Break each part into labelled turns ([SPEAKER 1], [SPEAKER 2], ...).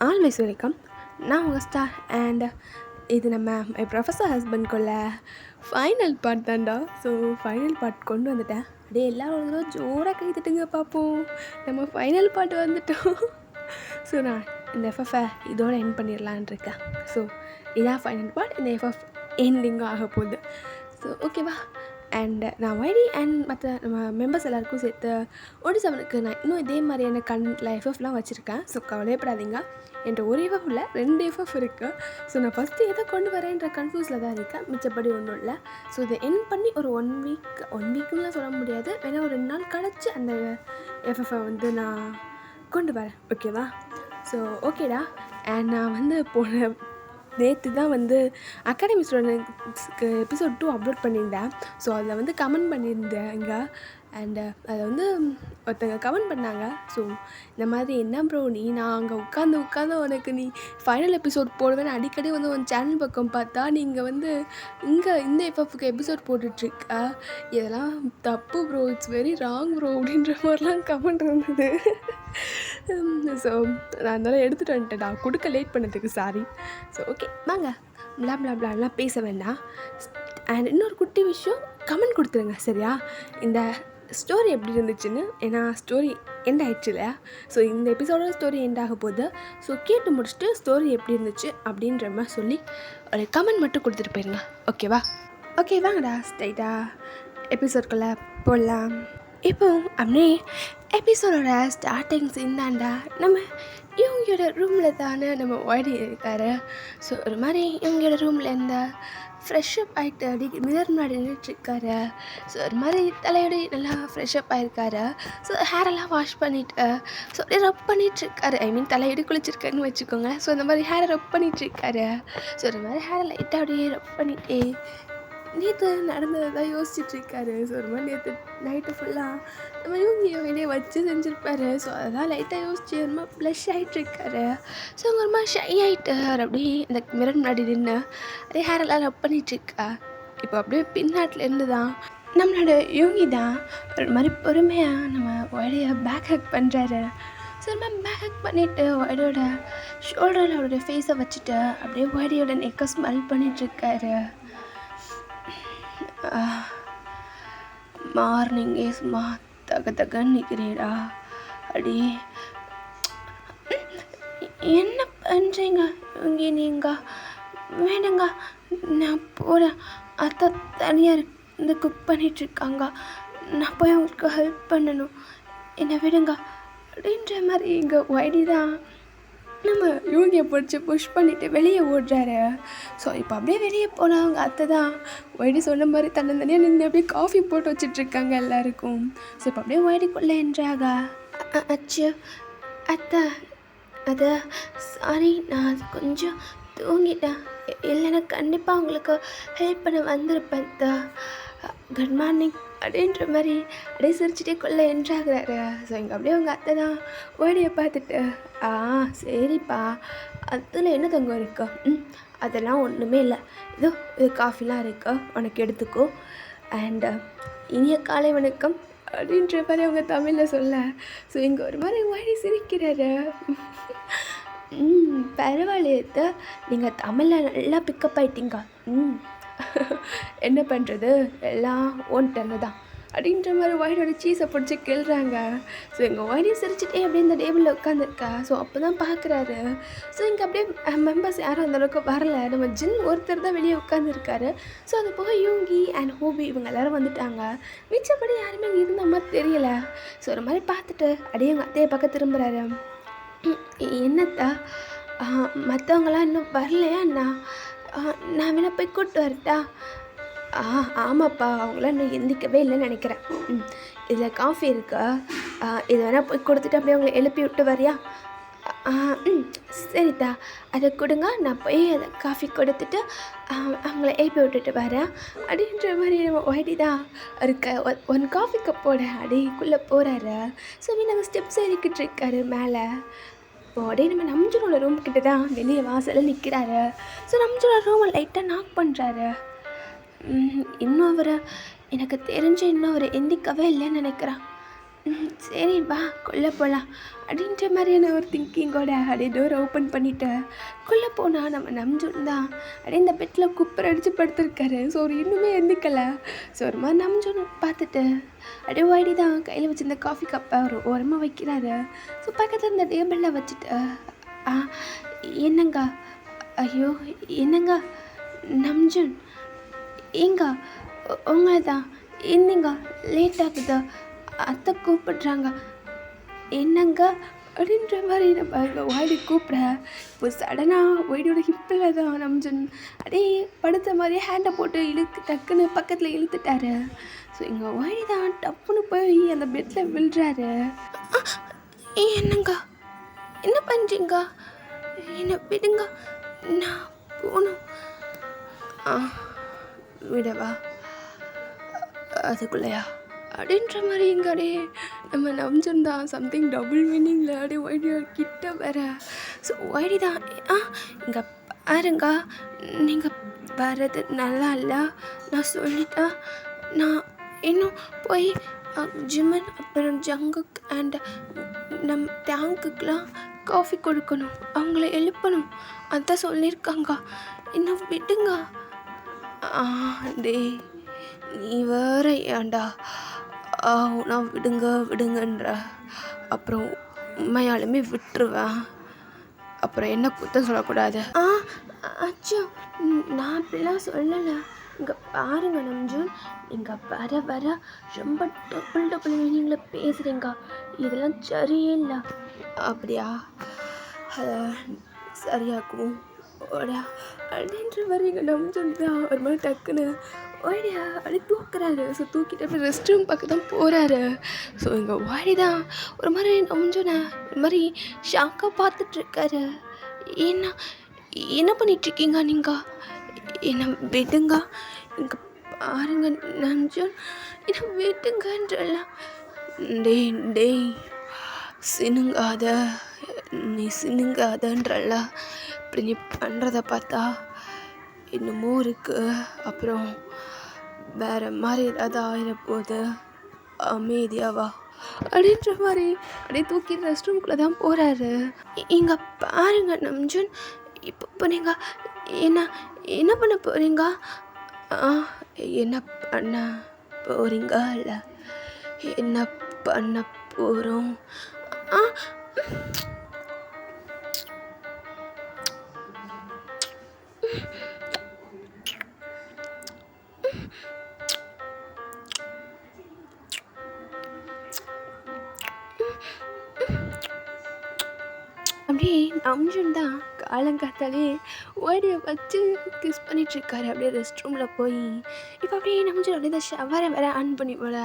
[SPEAKER 1] Always welcome. நான் உங்கள் star and இது நம்ம மை ப்ரொஃபஸர் ஹஸ்பண்ட்குள்ள ஃபைனல் பார்ட் தான்டா. ஸோ ஃபைனல் பார்ட் கொண்டு வந்துட்டேன். அப்படியே எல்லோரும் ஜோராக கை தட்டுங்க பார்ப்போம். நம்ம ஃபைனல் பார்ட் வந்துட்டோம். ஸோ நான் இந்த எஃப்எஃப்பை இதோடு எண்ட் பண்ணிடலான் இருக்கேன். ஸோ இதான் ஃபைனல் பார்ட். இந்த எஃப்எஃப் எண்டிங்காக ஆக போகுது. ஸோ ஓகேவா. அண்ட் நான் வைடி அண்ட் மற்ற நம்ம மெம்பர்ஸ் எல்லாேருக்கும் சேர்த்து OD7க்கு நான் இன்னும் இதே மாதிரியான கண்டென்ட்டில் எஃப்எஃப்லாம் வச்சுருக்கேன். ஸோ கவலையப்படாதீங்க. என்கிட்ட ஒரு எஃப்எஃப் இல்லை, 2 எஃப்எஃப் இருக்குது. ஸோ நான் ஃபஸ்ட்டு எதை கொண்டு வரேன்ற கன்ஃபியூஸில் தான் இருக்கேன். மிச்சப்படி ஒன்றும் இல்லை. ஸோ இதை எண்ட் பண்ணி ஒரு 1 வீக்குலாம் சொல்ல முடியாது, வேணால் ஒரு 2 நாள் கழிச்சு அந்த எஃப்எஃப்பை வந்து நான் கொண்டு வரேன். ஓகேவா. ஸோ ஓகேடா. அண்ட் நான் போன நேற்று தான் அகாடமி ஸ்டூடெண்ட்ஸ்க்கு எபிசோட் 2 அப்லோட் பண்ணியிருந்தேன். ஸோ அதில் கமெண்ட் பண்ணியிருந்தேன் இங்கே. அண்டு அதை ஒருத்தங்க கமெண்ட் பண்ணாங்க. ஸோ இந்த மாதிரி என்ன ப்ரோ நான் அங்கே உட்காந்து உனக்கு நீ ஃபைனல் எபிசோட் போடுவேன்னு அடிக்கடி உன் சேனல் பக்கம் பார்த்தா நீங்கள் இங்கே இந்த எஃப்எஃப்க்கு எபிசோட் போட்டுட்ருக்க, இதெல்லாம் தப்பு bro, it's very wrong bro அப்படின்ற மாதிரிலாம் கமெண்ட் இருந்தது. ஸோ நான் அதனால் எடுத்துகிட்டு வந்துட்டேன்டா, கொடுக்க லேட் பண்ணதுக்கு சாரி. ஸோ ஓகே வாங்க, பிளாப்லாம் பேச வேண்டாம். அண்ட் இன்னொரு குட்டி விஷயம், கமெண்ட் கொடுத்துருங்க சரியா, இந்த ஸ்டோரி எப்படி இருந்துச்சுன்னு. ஏன்னா ஸ்டோரி எண்ட் ஆகிடுச்சு இல்லையா. ஸோ இந்த எபிசோட ஸ்டோரி எண்ட் ஆக போகுது. ஸோ கேட்டு முடிச்சுட்டு ஸ்டோரி எப்படி இருந்துச்சு அப்படின்ற மாதிரி சொல்லி ஒரு கமெண்ட் மட்டும் கொடுத்துட்டு போயிருங்க. ஓகேவா. ஓகே வாங்கடா ஸ்ட்ரைட்டாக எபிசோட்குள்ளே போடலாம். இப்போ அப்படியே எபிசோடோட ஸ்டார்டிங் சீன் தான்டா. நம்ம இவங்களோட ரூமில் தானே நம்ம ஓடி இருக்காரு. ஸோ ஒரு மாதிரி இவங்களோட ரூமில் இருந்த ஃப்ரெஷ்அப் ஆகிட்டு அப்படி மிரர் முன்னாடி நின்றுட்டுருக்காரு. ஸோ ஒரு மாதிரி தலையோட நல்லா ஃப்ரெஷ்அப் ஆகிருக்காரு. ஸோ ஹேரெல்லாம் வாஷ் பண்ணிவிட்டு ஸோ அப்படியே ரப் பண்ணிகிட்ருக்காரு. ஐ மீன் தலையோடு குளிச்சிருக்காருன்னு வச்சுக்கோங்க. ஸோ அந்த மாதிரி ஹேரை ரப் பண்ணிகிட்ருக்காரு. ஸோ ஒரு மாதிரி ஹேரை லைட்டாக அப்படியே ரப் பண்ணிவிட்டு நேற்று நடந்ததை தான் யோசிச்சுட்ருக்காரு. ஸோ ஒரு மாதிரி நேற்று நைட்டு ஃபுல்லாக நம்ம இவங்க வெளியே வச்சு செஞ்சுருப்பாரு. ஸோ அதெல்லாம் லைட்டாக யோசிச்சு ஒரு மாதிரி ப்ளஷ் ஆகிட்ருக்காரு. ஸோ அவங்க ஒரு மாதிரி ஷை ஆகிட்டார். அப்படியே இந்த மிரர் முன்னாடி நின்று அதே ஹேரெல்லாம் ரப் பண்ணிகிட்ருக்கா. இப்போ அப்படியே பின்னாட்டிலேருந்து தான் நம்மளோட யோகி தான் ஒரு மாதிரி பொறுமையாக நம்ம ஒடையை பேக் ஹேக் பண்ணுறாரு. ஸோ ஒரு மாதிரி பேக் ஹேக் பண்ணிவிட்டு ஒடையோட ஷோல்டரில் அவரோட ஃபேஸை வச்சுட்டு அப்படியே ஒடையோட நெக்கை ஸ்மெல் பண்ணிகிட்ருக்காரு. மார்னிங்கே சும்மா தகன்னு நிற்கிறீடா. அடி என்ன பண்ணுறீங்க இங்கே நீங்கள்? வேணுங்க நான் போகிறேன். அத்தை தனியாக இருந்து குக் பண்ணிகிட்ருக்காங்க, நான் போய் அவங்களுக்கு ஹெல்ப் பண்ணணும், என்னை விடுங்க அப்படின்ற மாதிரி இங்கே ஒய்டி தான் நம்ம இவங்க பிடிச்சி புஷ் பண்ணிவிட்டு வெளியே ஓடுறாரு. ஸோ இப்போ அப்படியே வெளியே போனவங்க அத்தை தான் ஒய்டி சொன்ன மாதிரி தனியாக நின்று அப்படியே காஃபி போட்டு வச்சிட்ருக்காங்க எல்லாருக்கும். ஸோ இப்போ அப்படியே ஒய்டிக்குள்ளே என்றாக அச்சு அத்தை அது சாரி, நான் அது கொஞ்சம் தூங்கிட்டேன், இல்லைன்னா கண்டிப்பாக உங்களுக்கு ஹெல்ப் பண்ண வந்திருப்பேன் அத்தை. குட் மார்னிங் அப்படின்ற மாதிரி அப்படியே சிரிச்சுட்டே கொள்ள என்ட்ராகிறாரு. ஸோ இங்கே அப்படியே அவங்க அத்தை தான் ஓடியை பார்த்துட்டு சரிப்பா அதில் என்ன தங்கம் இருக்கா? அதெல்லாம் ஒன்றுமே இல்லை, இது காஃபிலாம் இருக்கா, உனக்கு எடுத்துக்கோ. அண்டு இனிய காலை வணக்கம் அப்படின்ற மாதிரி அவங்க தமிழில் சொல்ல. ஸோ இங்கே ஒரு மாதிரி ஓடி சிரிக்கிறாரு. பரவாயில்லையே, நீங்கள் தமிழில் நல்லா பிக்கப் ஆகிட்டீங்க. என்ன பண்ணுறது, எல்லாம் ஓன்ட்டன்னு தான் அப்படின்ற மாதிரி ஒய்டோட சீஸை பிடிச்சி கிள்றாங்க. ஸோ எங்கள் ஒய்டையும் சிரிச்சுட்டே அப்படியே இந்த டேபிளில் உட்காந்துருக்கா. ஸோ அப்போ தான் பார்க்குறாரு. ஸோ இங்கே அப்படியே மெம்பர்ஸ் யாரும் அந்தளவுக்கு வரல, நம்ம ஜின் ஒருத்தர் தான் வெளியே உட்காந்துருக்காரு. ஸோ அது போக யூங்கி அண்ட் ஹூபி இவங்க எல்லோரும் வந்துட்டாங்க. மிச்சப்படி யாருமே இருந்த மாதிரி தெரியல. ஸோ ஒரு மாதிரி பார்த்துட்டு அப்படியே எங்கள் அத்தையை பக்கம் திரும்புகிறாரு. என்னத்தா மற்றவங்களாம் இன்னும் வரலையா அண்ணா? நான் வேணா போய் கூப்பிட்டு வரட்டா? ஆமாப்பா, அவங்களாம் இன்னும் எந்திக்கவே இல்லைன்னு நினைக்கிறேன். இதில் காஃபி இருக்கா, இது வேணால் போய் கொடுத்துட்டு அப்படியே அவங்கள எழுப்பி விட்டு வரியா? சரித்தா, அதை கொடுங்க, நான் போய் அதை காஃபி கொடுத்துட்டு அவங்கள எழுப்பி விட்டுட்டு வரேன் அப்படின்ற மாதிரி நம்ம ஒய்டி தான் இருக்க 1 காஃபி கப்போட அடிக்குள்ளே போகிறாரு. ஸோ நாங்கள் ஸ்டெப்ஸ் ஏறிக்கிட்டு இருக்காரு மேலே. அப்படியே நம்ம நம்ஜனோட ரூம் கிட்ட தான் வெளியே வாசலில் நிற்கிறாரு. ஸோ நம்ஜனோட ரூமை லைட்டாக நாக் பண்ணுறாரு. இன்னும் அவர் எனக்கு தெரிஞ்சு இன்னும் அவர் எந்திக்கவே இல்லைன்னு நினைக்கிறான். சரி வா கொல்ல போகலாம் அப்படின்ற மாதிரியான ஒரு திங்கிங்கோட அப்படியே டோரை ஓப்பன் பண்ணிவிட்டு கொல்ல போனால் நம்ம நம்ஜுன் தான் அப்படியே இந்த பெட்டில் குப்பரை அடித்து படுத்துருக்காரு. ஸோ அவர் இன்னுமே எந்திக்கலை. ஸோ ஒரு மாதிரி நம்ஜுன் பார்த்துட்டு அப்படியே ஓடி தான் கையில் வச்சுருந்த காஃபி கப்பை ஒரு ஓரமாக வைக்கிறாரு. ஸோ பக்கத்தில் இந்த டேபிளில் வச்சுட்டு என்னங்க, ஐயோ என்னங்க நம்ஜுன், ஏங்க உங்களை தான், என்னங்க லேட் ஆகுது, அத்தை கூப்பிடுறாங்க, என்னங்க அப்படின்ற மாதிரி நம்ம இங்கே வாய்டி கூப்பிட இப்போ சடனாக ஒய்டியோட ஹிப்பில் தான் நம்ஜுன் அப்படியே படுத்த மாதிரியே ஹேண்டை போட்டு டக்குன்னு பக்கத்தில் இழுத்துட்டாரு. ஸோ இங்கே வாய்டி தான் டப்புன்னு போய் அந்த பெட்டில் விழுறாரு. என்னங்க என்ன பண்ணுறீங்க, என்னை விடுங்க, நான் போகணும். விடவா அதுக்குள்ளையா அப்படின்ற மாதிரி இங்கே அப்படியே நம்ம நம்ஜுன் தான் சம்திங் டபுள் மீனிங்கில் அப்படியே ஒய்டியோ கிட்ட வர. ஸோ ஒய்டி தான் இங்கே பாருங்க, நீங்கள் வர்றது நல்லா இல்லை, நான் சொல்லிட்டா நான் இன்னும் போய் ஜிமன் அப்புறம் ஜங்குக் அண்ட் டேங்குக்கெலாம் காஃபி கொடுக்கணும், அவங்கள எழுப்பணும், அதான் சொல்லியிருக்காங்க, இன்னும் விடுங்க. டே நீ வேற ஏன்டா நான் விடுங்கன்ற, அப்புறம் உண்மையாலுமே விட்டுருவேன், அப்புறம் என்ன குத்தம் சொல்லக்கூடாது. அச்சோ நான் அப்படிலாம் சொல்லலை, இங்கே பாருங்க நம்ஜுன், நீங்கள் வர ரொம்ப டபுள் மீனிங்கில் பேசுகிறீங்க, இதெல்லாம் சரியே இல்லை. அப்படியா, சரியாக்கும் ஓடா அப்படின்ற மாதிரி இங்கே நம்ஜுன் தான் ஒரு மாதிரி டக்குன்னு ஓடியா அப்படி தூக்குறாரு. ஸோ தூக்கிட்டு அப்படி ரெஸ்ட் ரூம் பக்கம் தான் போகிறாரு. ஸோ இங்கே ஓடி தான் ஒரு மாதிரி நம்ஜுனை ஒரு மாதிரி ஷாக்காக பார்த்துட்ருக்காரு. என்ன பண்ணிகிட்ருக்கீங்க நீங்கள், என்னை விடுங்க, இங்கே பாருங்க நம்ஜுன், என்னை விடுங்கன்றலாம். டேய் சினுங்காத, நீ சினுங்காதன்றல, இப்படி நீ பண்ணுறத பார்த்தா என்னமோ இருக்குது, அப்புறம் வேறு மாதிரி ஏதாவது ஆயிடப்போகுது, அமைதியாவா அப்படின்ற மாதிரி அப்படியே தூக்கி ரெஸ்ட் ரூம்குள்ளே தான் போகிறாரு. இங்கே பாருங்க நம்ஜுன், இப்போ நீங்கள் என்ன பண்ண போகிறீங்க, என்ன பண்ண போகிறீங்க இல்லை என்ன பண்ண போகிறோம். அப்படியே நம்ஜுன் தான் காலங்காத்தாலே ஓடியை வச்சு கிஸ் பண்ணிகிட்ருக்காரு அப்படியே ரெஸ்ட் ரூமில் போய். இப்போ அப்படியே நம்ஜுன் அப்படியே இந்த ஷவரை வேற ஆன் பண்ணி போல.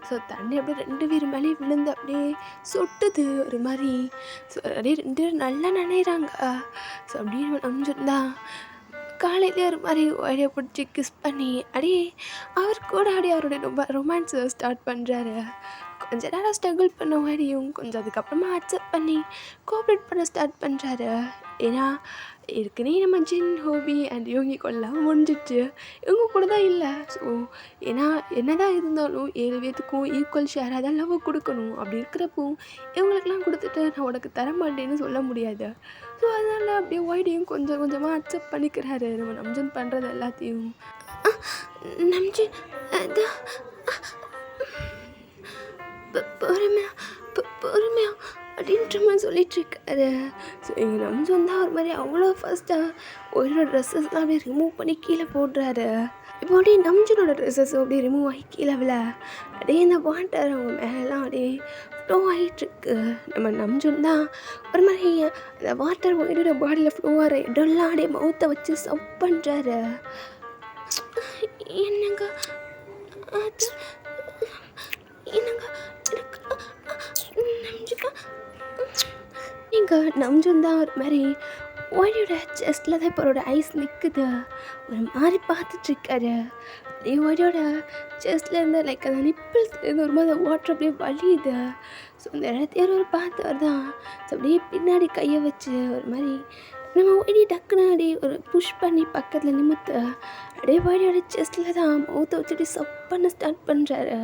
[SPEAKER 1] ஸோ தண்ணி அப்படியே 2 பேர் மேலே விழுந்து அப்படியே சொட்டுது ஒரு மாதிரி. ஸோ அப்படியே 2 பேரும் நல்லா நினைறாங்க. ஸோ அப்படியே நம்ஜுன் தான் காலையிலே ஒரு மாதிரி ஓடியை பிடிச்சி கிஸ் பண்ணி அப்படியே அவர் கூட அப்படியே அவருடைய ரொமான்ஸை ஸ்டார்ட் பண்ணுறாரு. கொஞ்ச நேரம் ஸ்ட்ரகிள் பண்ண மாதிரியும் கொஞ்சம் அதுக்கப்புறமா அக்செப்ட் பண்ணி கோஆப்ரேட் பண்ண ஸ்டார்ட் பண்ணுறாரு. ஏன்னா ஏற்கனவே நம்ம ஜின் ஹோபி அண்ட் யோகி கொள்ளலாம் முடிஞ்சிடுச்சு, இவங்க கூட தான் இல்லை. ஸோ ஏன்னா என்ன தான் இருந்தாலும் 7 பேத்துக்கும் ஈக்குவல் ஷேராக தான் லவ் கொடுக்கணும். அப்படி இருக்கிறப்போ இவங்களுக்கெல்லாம் கொடுத்துட்டு நான் உனக்கு தர மாட்டேன்னு சொல்ல முடியாது. ஸோ அதனால் அப்படியே ஒய்டியும் கொஞ்சம் கொஞ்சமாக அக்செப்ட் பண்ணிக்கிறாரு நம்ம நம்ஜுன் பண்ணுறது எல்லாத்தையும். நம்ஜுன் பொறுமையா அப்படின்ற மாதிரி சொல்லிகிட்ருக்காரு. ஸோ எங்கள் நம்ஜுன் தான் ஒரு மாதிரி அவ்வளோ ஃபஸ்ட்டாக ஒய்டோட ட்ரெஸ்ஸஸ்லாம் அப்படியே ரிமூவ் பண்ணி கீழே போடுறாரு. இப்போ அப்படியே நம்ஜுனோட ட்ரெஸ்ஸஸும் அப்படியே ரிமூவ் ஆகி கீழே அப்படியே இந்த வாட்டர் அவங்க மேலெலாம் அப்படியே ஃப்ளோ ஆகிட்டுருக்கு. நம்ம நம்ஜுன் தான் ஒரு மாதிரி அந்த வாட்டர் ஒய்டோட பாடியில் ஃப்ளோ ஆகிற இடம்லாம் அப்படியே மவுத்தை வச்சு சப் பண்ணுறாரு. என்னங்க நம்ஜுன் தான் ஒரு மாதிரி ஒய்டியோட செஸ்டில் தான் இப்போ அவரோட ஐஸ் நிற்குது, ஒரு மாதிரி பார்த்துட்ருக்காரு. ஒய்டியோட செஸ்ட்லேருந்து லைக் அந்த நிப்பிள்ஸ்லேருந்து ஒரு மாதிரி வாட்டர் அப்படியே வலியுது. ஸோ அந்த இடத்தையார் ஒரு பார்த்தவர் தான். ஸோ அப்படியே பின்னாடி கையை வச்சு ஒரு மாதிரி நம்ம ஒய்டி டக்குன்னு அப்படியே ஒரு புஷ் பண்ணி பக்கத்தில் நிமித்து அப்படியே ஒய்டியோட செஸ்ட்டில் தான் மவுத்தை வச்சுட்டு சப் பண்ண ஸ்டார்ட் பண்ணுறாரு.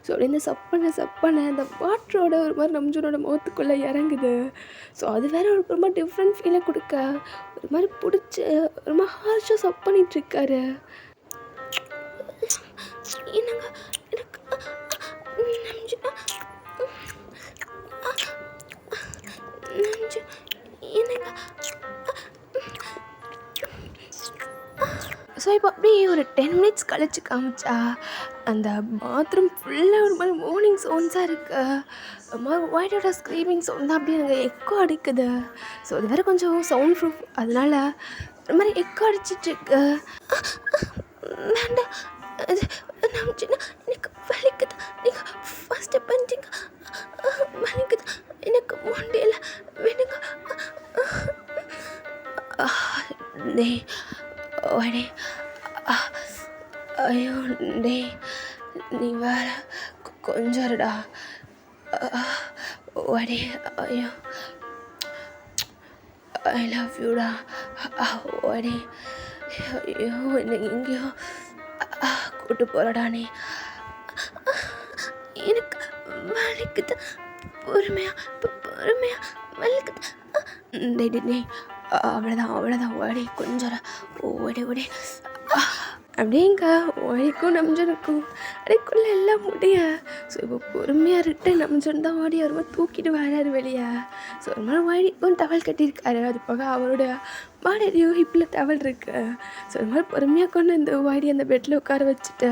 [SPEAKER 1] ஸோ அப்படியே இந்த சப் பண்ண அந்த வாட்டரோட ஒரு மாதிரி நம்ஜனோட மவுத்துக்குள்ளே இறங்குது. ஸோ அது வேற ஒரு மாதிரி டிஃப்ரெண்ட் ஃபீலை கொடுக்க ஒரு மாதிரி பிடிச்சி ஒரு மாதிரி ஹார்ஷாக சப் பண்ணிகிட்ருக்காரு. என்னங்க எனக்கு நஞ்சு என்னங்க. ஸோ இப்போ அப்படியே ஒரு 10 மினிட்ஸ் கழிச்சு காமிச்சா அந்த பாத்ரூம் ஃபுல்லாக ஒரு மாதிரி மார்னிங் சவுண்ட்ஸாக இருக்குது. ஒய்டோட ஸ்க்ரீமிங் சவுண்ட் தான் அப்படியே எனக்கு எக்கோ அடிக்குது. ஸோ அது வேறு கொஞ்சம் சவுண்ட் ப்ரூஃப், அதனால ஒரு மாதிரி எக்கோ அடிச்சிட்ருக்கு. வேண்டாம், அது எனக்கு வலிக்குது. நீங்கள் ஃபஸ்ட்டு பண்ணிட்டீங்க, வலிக்குது எனக்கு மண்டையில் வேணுங்க. டே ஒடே ஐயோ டே நீ வேற கொஞ்சம் இருடா. ஒடே ஐயோ ஐ லவ் யூடா. ஒடே ஐயோ என்ன எங்கேயோ கூட்டு போகிறடா நீ. எனக்கு வலிக்குது, பொறுமையா வலிக்குது. டே அவ்வளோதான் ஓடி கொஞ்சம் ஓடி அப்படியேங்க ஓடிக்கும் நம்ஜனுக்கும் அடைக்குள்ளே எல்லாம் முடிய. ஸோ இப்போ பொறுமையாக ரிட்டன் நம்ஜன் தான் ஓடி ஒரு மாதிரி தூக்கிட்டு வராரு வெளியே. ஸோ ஒரு மாதிரி ஓடிக்கும் டவல் கட்டியிருக்காரு. அது போக அவரோட பாடியோ ஹிப்பில் டவல் இருக்குது. ஸோ ஒரு மாதிரி பொறுமையாக கொண்டு வந்து ஓடி அந்த பெட்டில் உட்கார வச்சுட்டு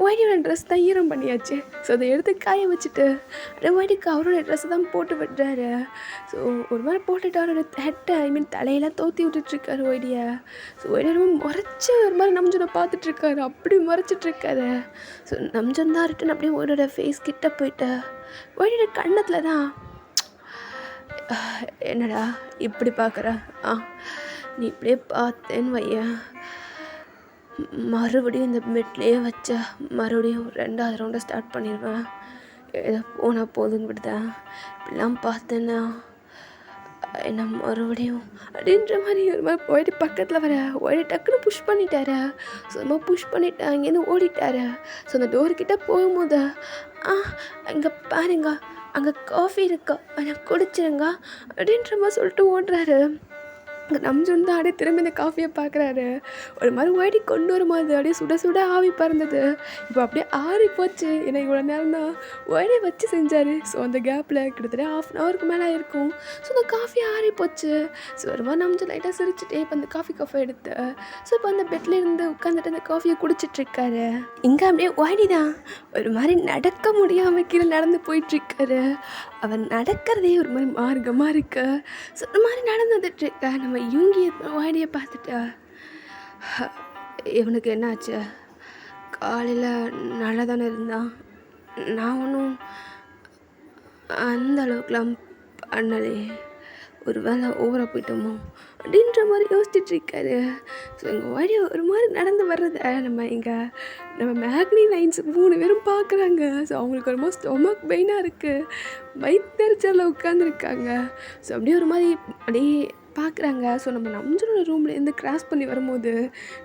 [SPEAKER 1] ஒய்டியோட ட்ரெஸ் தான் ஈரம் பண்ணியாச்சு. ஸோ அதை எடுத்து காய வச்சுட்டு அப்படியே ஒய்டிக்கு அவரோட ட்ரெஸ்ஸை தான் போட்டு விடுறாரு. ஸோ ஒரு மாதிரி போட்டுட்டு அவரோட ஹெட்டை தலையெல்லாம் தோற்றி விட்டுட்ருக்காரு ஒய்டியை. ஸோ ஒய்டியை ரொம்ப முறைச்சி ஒரு மாதிரி நம்ஜனை பார்த்துட்ருக்காரு, அப்படி முறைச்சிட்ருக்காரு. ஸோ நம்ஜன் தான் ரிட்டன் அப்படியே ஒய்டியோட ஃபேஸ் கிட்ட போயிட்டு ஒய்டியோட கண்ணத்தில் தான் என்னடா இப்படி பார்க்குற, நீ இப்படியே பார்த்தேன்னு வைய மறுபடியும் இந்த பெட்லேயே வச்ச மறுபடியும் 2வது ரவுண்டை ஸ்டார்ட் பண்ணிடுவேன். ஏதோ போனால் போதுன்னு விடுதேன், இப்படிலாம் பார்த்தேன்னா என்ன மறுபடியும் அப்படின்ற மாதிரி ஒரு மாதிரி போயிட்டு பக்கத்தில் வர ஓடி டக்குன்னு புஷ் பண்ணிட்டாரு. ஸோ ரொம்ப புஷ் பண்ணிவிட்டு அங்கேருந்து ஓடிட்டாரு. ஸோ அந்த டோர்கிட்ட போகும்போது அங்கே பாருங்க, அங்கே காஃபி இருக்கா, அதை குடிச்சிருங்க அப்படின்ற மாதிரி சொல்லிட்டு ஓடுறாரு. நம்ஜன் தான் அப்படியே திரும்பி இந்த காஃபியை பார்க்குறாரு. ஒரு மாதிரி ஓடி கொண்டு வரும்போது அப்படியே சுட ஆவி பறந்தது. இப்போ அப்படியே ஆறி போச்சு. ஏன்னா இவ்வளோ நேரம் தான் ஓடி வச்சு செஞ்சார். ஸோ அந்த கேப்பில் கிட்டத்தட்ட 1/2 ஹவருக்கு மேலே இருக்கும். ஸோ அந்த காஃபி ஆறி போச்சு. ஸோ ஒரு மாதிரி நம்ஜன் லைட்டாக சிரிச்சுட்டே இப்போ அந்த காஃபை எடுத்து ஸோ இப்போ அந்த பெட்டில் இருந்து உட்காந்துட்டு அந்த காஃபியை குடிச்சிட்ருக்காரு. இங்கே அப்படியே ஓடி தான் ஒரு மாதிரி நடக்க முடியாமல் கீழே நடந்து போயிட்டுருக்காரு. அவர் நடக்கிறதே ஒரு மாதிரி மார்க்கமாக இருக்கு. ஸோ ஒரு மாதிரி நடந்து வந்துட்டுருக்க நம்ம யூங்கி ஓடியை பார்த்துட்டா இவனுக்கு என்னாச்சு, காலையில் நல்லா தானே இருந்தான், நான் ஒன்றும் அந்த அளவுக்குலாம் பண்ணலே, ஒரு வேளை ஓவராக போயிட்டோமோ அப்படின்ற மாதிரி யோசிச்சுட்ருக்காரு. ஸோ எங்கள் ஓடியை ஒரு மாதிரி நடந்து வர்றதை நம்ம மேக்னி லைன்ஸ் 3 பேரும் பார்க்குறாங்க. ஸோ அவங்களுக்கு ஒரு மாதிரி ஸ்டொமக் பெயினாக இருக்குது, வயிற்றுச்சலில் உட்காந்துருக்காங்க. ஸோ அப்படியே ஒரு மாதிரி அப்படியே பார்க்குறாங்க. ஸோ நம்ம நம்ஜனோட ரூம்லேருந்து கிராஸ் பண்ணி வரும்போது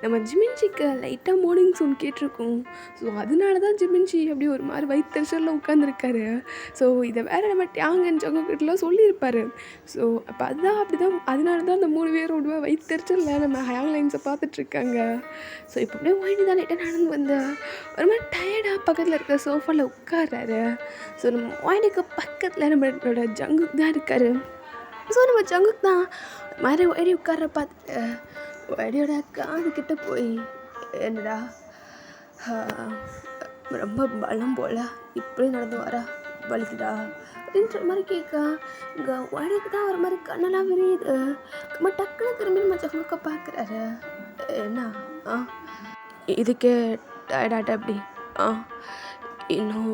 [SPEAKER 1] நம்ம ஜிமின்ஷிக்கு லைட்டாக மார்னிங் சவுண்ட் கேட்டிருக்கோம். ஸோ அதனால தான் ஜிமின்ஷி அப்படி ஒரு மாதிரி வயிற்றுச்சலில் உட்காந்துருக்காரு. ஸோ இதை வேறு நம்ம டேங்கன்னு ஜங்கக்கிட்டலாம் சொல்லியிருப்பார். ஸோ அப்போ அதனால தான் அந்த 3 பேரோட வயிற்றுச்சலில் நம்ம ஹேங் லைன்ஸை பார்த்துட்ருக்காங்க. ஸோ இப்போ அப்படியே ஓடி தான் லைட்டாக நடந்து வந்து ஒரு மாதிரி டயர்டாக பக்கத்தில் இருக்கிற சோஃபாவில் உட்கார்றாரு. ஸோ நம்ம ஓடிக்கு பக்கத்தில் நம்மளோட ஜங்குக் தான் இருக்கார். ஸோ நம்ம ஜங்குக் தான் மாதிரி ஒய்டி உட்கார பார்த்துட்டு ஒய்டியோட காதுக்கிட்ட போய் என்னடா ரொம்ப பலம் போல் இப்படி நடந்து வரா, வலிக்குதா அப்படின்ற மாதிரி கேட்க இங்கே ஒய்டிக்கு தான் ஒரு மாதிரி கண்ணெல்லாம் விரியுது. நம்ம டக்குன்னு திரும்பி நம்ம ஜங்குக்கை பார்க்குறாரு. என்ன இதுக்கே டயர்டாட்ட அப்படி இன்னும்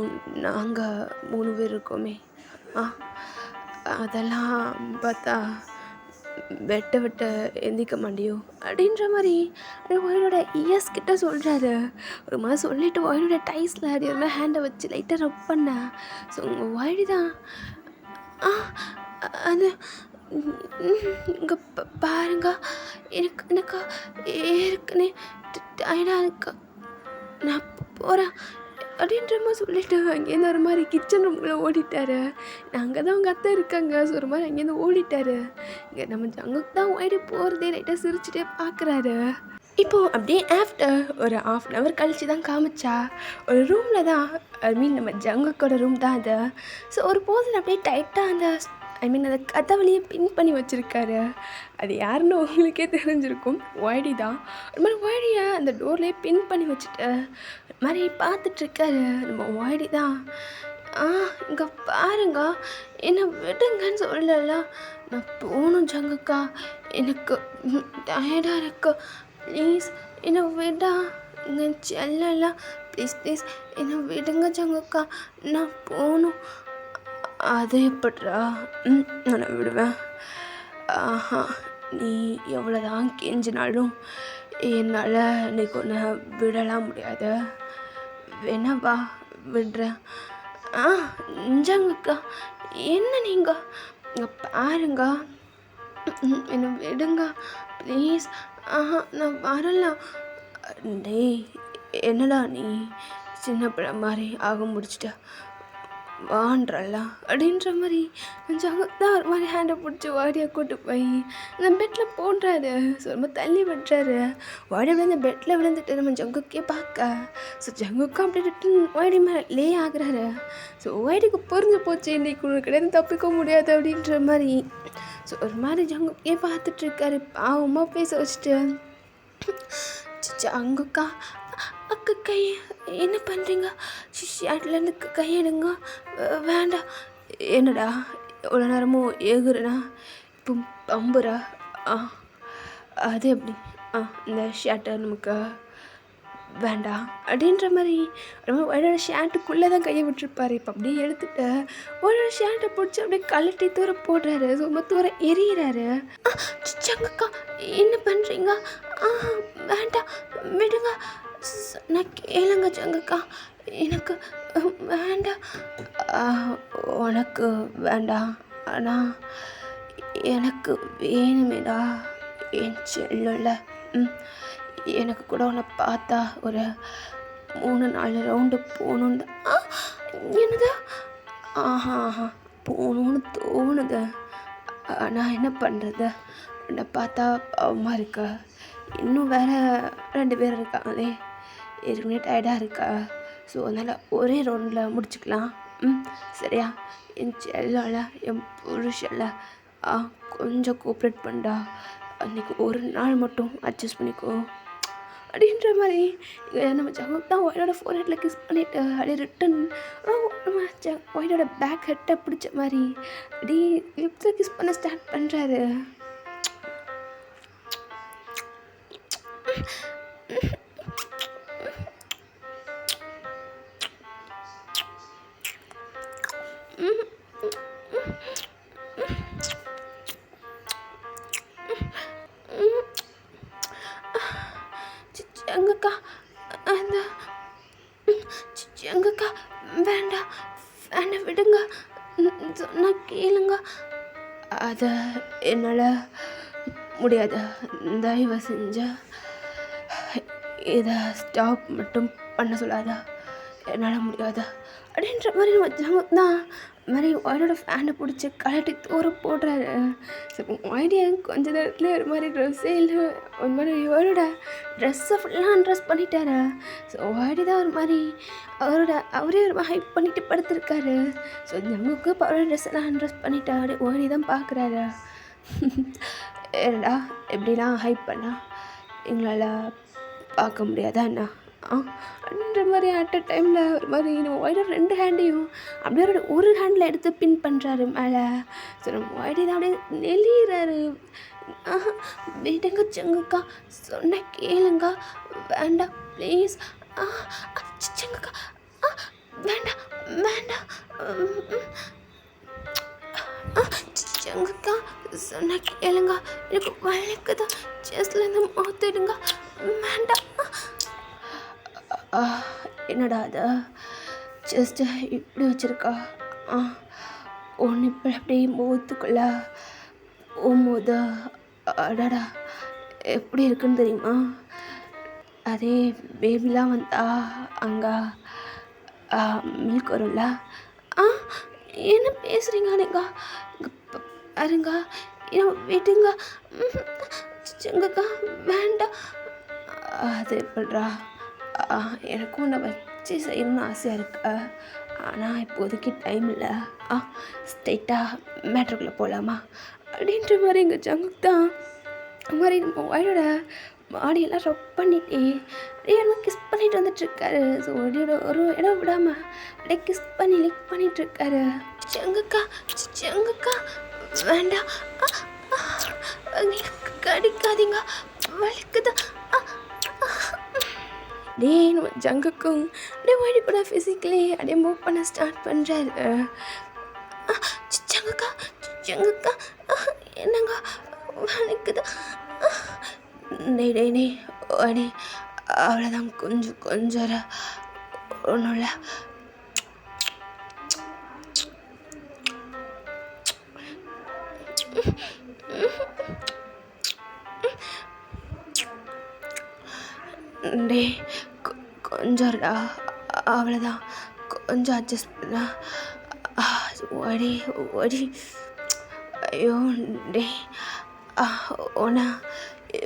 [SPEAKER 1] நாங்கள் 3 பேர் இருக்கோமே, அதெல்லாம் பார்த்தா வெட்ட வெட்ட எந்திக்க மாட்டியோ அப்படின்ற மாதிரி ஒயரோட இயர்ஸ் கிட்ட சொல்கிறாரு. ஒரு மாதிரி சொல்லிவிட்டு ஒயரோட டைஸில் அது ஒரு மாதிரி ஹேண்டை வச்சு லைட்டாக ரப் பண்ணேன். ஸோ உங்கள் ஒயடி தான் அது இங்கே பாருங்க, எனக்கு எனக்கு ஏற்கனவே டயர்டாக இருக்கா, நான் போகிறேன் அப்படின்ற மாதிரி சொல்லிட்டு அங்கேருந்து ஒரு மாதிரி கிச்சன் ரூமில் ஓடிட்டாரு. அங்கே தான் அவங்க அத்தை இருக்காங்க. ஸோ ஒரு மாதிரி அங்கேருந்து ஓடிட்டாரு. இங்கே நம்ம ஜங்குக்கு தான் ஓடி போகிறதே லைட்டாக சிரிச்சுட்டே பார்க்குறாரு. இப்போது அப்படியே ஆஃப்டர் ஒரு 1/2 hour கழித்து தான் காமிச்சா ஒரு ரூமில் தான், நம்ம ஜங்குக்கோட ரூம் தான் அது. ஸோ ஒரு போதில் அப்படியே டைட்டாக அந்த அந்த கதவுலையே பின் பண்ணி வச்சுருக்காரு. அது யாருன்னு உங்களுக்கே தெரிஞ்சிருக்கும், ஒய்டி தான். ஒரு மாதிரி ஒய்டியை அந்த டோர்லேயே பின் பண்ணி வச்சுட்டு மாதிரி பார்த்துட்ருக்காரு. நம்ம ஒய்டி தான் இங்கே பாருங்க, என்னை விடுங்கன்னு சொல்லல, நான் போகணும் ஜங்குக்கா, எனக்கு டயர்டாக இருக்கு, ப்ளீஸ் என்னை விடா, இங்கே செல்லலாம், ப்ளீஸ் ப்ளீஸ் என்னை விடுங்க ஜங்குக்கா, நான் போகணும். அது எப்பட்றா நான் விடுவேன்? நீ எவ்வளோதான் கெஞ்சினாலும் என்னால் இன்னைக்கு ஒன்று விடலாம் முடியாது. வேணாவா விடுறேன். ஜங்குக்கா என்ன நீங்கள் இங்கே பாருங்க, என்னை விடுங்க ப்ளீஸ். நான் வரலாம். டேய் என்னடா நீ சின்ன பிள்ளை மாதிரி ஆக முடிச்சிட்ட, வான்றல அப்படின்ற மாதிரி கொஞ்சம் தான் ஒரு மாதிரி ஹேண்டை பிடிச்சி வாடியாக கூட்டு போய் அந்த பெட்டில் போடுறாரு. ஸோ ரொம்ப தள்ளி விட்டுறாரு. வாடி விழுந்து பெட்டில் விழுந்துட்டு நம்ம ஜங்குக்கே பார்க்க, ஸோ ஜங்குக்கும் அப்படி ரிட்டன் ஒய்டி மேலே லே ஆகுறாரு. ஸோ ஒய்டிக்கு புரிஞ்சு போச்சு, இன்றைக்கு உனக்கு கிடையாது தப்பிக்க முடியாது அப்படின்ற மாதிரி. ஸோ ஒரு மாதிரி ஜங்குக்கே பார்த்துட்ருக்காரு. பாவமாக பேச வச்சுட்டு, ஜங்குக்கா அக்கா கை என்ன பண்ணுறீங்க, ஷேட்லேருந்து கையெடுங்க. வேண்டாம். என்னடா எவ்வளோ நேரமும் ஏகுறேண்ணா, இப்போ பம்புரா? அது எப்படி? இந்த ஷேட்டை நமக்கு வேண்டாம் அப்படின்ற மாதிரி ரொம்ப ஒய்டோட ஷேட்டுக்குள்ளே தான் கையை விட்டுருப்பாரு. இப்போ அப்படியே எடுத்துகிட்டு ஒய்டோட ஷேட்டை பிடிச்சி அப்படியே கழட்டி தூர போடுறாரு. ரொம்ப தூர எரியிறாரு. ஜங்குக்கா என்ன பண்ணுறீங்க? வேண்டாம் விடுங்க, நான் கேளுங்க ஜங்குக்கா, எனக்கு வேண்டாம். உனக்கு வேண்டாம், ஆனால் எனக்கு வேணுமேடா என் செல்லுல. எனக்கு கூட உன்னை பார்த்தா ஒரு 3-4 ரவுண்டு போகணுன்னு தான். என்னது? போகணுன்னு தோணுது. நான் என்ன பண்ணுறது, உன்னை பார்த்தா பாவமாக இருக்கா, இன்னும் வேறு 2 பேர் இருக்காங்களே, ஏற்கனவே டயர்டாக இருக்கா. ஸோ அதனால் ஒரே ரவுண்டில் முடிச்சுக்கலாம். சரியா? என் செல்லால என் புருஷல கொஞ்சம் கோஆப்ரேட் பண்ணா, அன்றைக்கி ஒரு நாள் மட்டும் அட்ஜஸ்ட் பண்ணிக்கோ அப்படின்ற மாதிரி நம்ம ஜங்குக்கு தான் ஒய்டோட ஃபோர் ஹெட்டில் கிஸ் பண்ணிவிட்டு அப்படியே ரிட்டன் நம்ம ஒய்டோட பேக் ஹெட்டை பிடிச்ச மாதிரி அப்படியே லிப்ஸில் கிஸ் பண்ண ஸ்டார்ட் பண்ணுறாரு. ஜங்குக்கா அந்த ஜங்குக்கா வேண்டாம், வேண்டாம் விடுங்க, சொன்னா கேளுங்க. அதை என்னால் முடியாது, தயவு செஞ்ச இதை ஸ்டாப் மட்டும் பண்ண சொல்லாதா, என்னால் முடியாது அப்படின்ற மாதிரி நம்ம ஜங்கு தான் மாதிரி ஒய்டோட ஃபேனை பிடிச்சி கலட்டி தூர போடுறாரு. ஸோ ஒய்டியை கொஞ்ச நேரத்தில் ஒரு மாதிரி ட்ரெஸ்ஸே இல்லை, ஒரு மாதிரி ஒய்டோட ட்ரெஸ்ஸை ஃபுல்லாக அன்ட்ரெஸ் பண்ணிட்டாரு. ஸோ ஒய்டி தான் ஒரு மாதிரி அவரே ஒரு மாதிரி ஹைப் பண்ணிட்டு படுத்திருக்காரு. ஸோ ஜங்குக்கு அவரோட ட்ரெஸ்ஸெல்லாம் அன்ட்ரெஸ் பண்ணிட்டாரு. ஒய்டி தான் பார்க்குறாரு. ஏடா எப்படிலாம் ஹைப் பண்ணா எங்களால் பார்க்க முடியாதா என்ன அப்படின்ற மாதிரி அட் அ டைமில் ஒரு மாதிரி நம்ம ஒய்டர் 2 ஹேண்டையும் அப்படியே ஒரு ஹேண்டில் எடுத்து பின் பண்ணுறாரு மேலே. ஸோ நம்ம ஒய்டி தான் அப்படியே நெளிகிறாரு. விடுங்க ஜங்குக்கா, சொன்ன கேளுங்க, வேண்டாம் ப்ளீஸ். ஜங்குக்கா வேண்டாம் வேண்டாம். ஜங்குக்கா சொன்ன கேளுங்க, எனக்கு வலிக்குது, செஸ்லேருந்து மாற்றிடுங்க. வேண்டாம். என்னடா அது செஸ்ட்டு இப்படி வச்சுருக்கா? ஒன்று இப்போ அப்படியே முகத்துக்குள்ள போகும்போது அடடா எப்படி இருக்குன்னு தெரியுமா? அதே பேபிலாம் வந்தா அங்கே மில்க் வரும்ல. என்ன பேசுகிறீங்க நீங்கள்? பாருங்க, என்ன விடுங்க. செங்கக்கா வேண்டாம். அது எப்படிரா? எனக்கும் உன்னை வச்சு செய்யணும்னு ஆசையாக இருக்கு, ஆனால் இப்போதைக்கு டைம் இல்லை. ஸ்ட்ரைட்டாக மேட்ருக்குள்ளே போகலாமா அப்படின்ற மாதிரி எங்கள் ஜங்குக்கு தான் மாதிரி நம்ம வாயோட மாடியெல்லாம் ரப் பண்ணிட்டே அப்படியே கிஸ் பண்ணிட்டு வந்துட்டுருக்காரு. ஸோ ஒரு இடம் விடாமல் அப்படியே கிஸ் பண்ணி லிக் பண்ணிகிட்ருக்காரு. செங்குக்கா செங்குக்கா வேண்டாம், கடிக்காதீங்க, வலிக்குது. அப்படியே நம்ம ஜங்குக்கும் அப்படியே ஓடி கூட ஃபிசிக்கலி அப்படியே மூவ் பண்ண ஸ்டார்ட் பண்ணுறாரு. செங்குக்கா செங்குக்கா என்னங்க வலிக்குது. டே ஓடி அவ்வளோதான், கொஞ்சம் ஒன்றும் இல்லை. டே கொஞ்சம்டா, அவ்வளோதான், கொஞ்சம் அட்ஜஸ்ட் பண்ண. ஓடி ஐயோ டே, உன்னை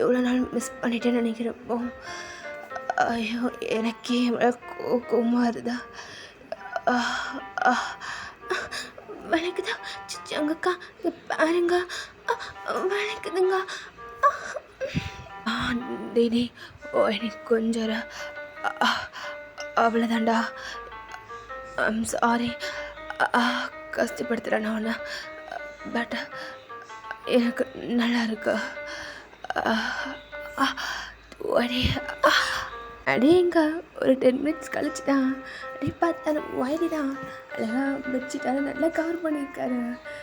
[SPEAKER 1] எவ்வளோ நாள் மிஸ் பண்ணிட்டேன்னு நினைக்கிறப்போ ஐயோ எனக்கே கோவமாக இருந்தா. வலிக்குதா செங்கக்கா? பாருங்க, வலிக்குதுங்க. டே எனக்கு கொஞ்சம் அவ்வளோதான்டா. ஐம் சாரி, கஷ்டப்படுத்துகிறேன் நான் ஒன்று, பட் எனக்கு நல்லா இருக்கு. அடேங்க ஒரு 10 மினிட்ஸ் கழிச்சு தான் அப்படியே பார்த்தா நம்ம ஒய்டி தான் அழகாக பெட்ஷீட்டால் நல்லா கவர் பண்ணியிருக்காரு.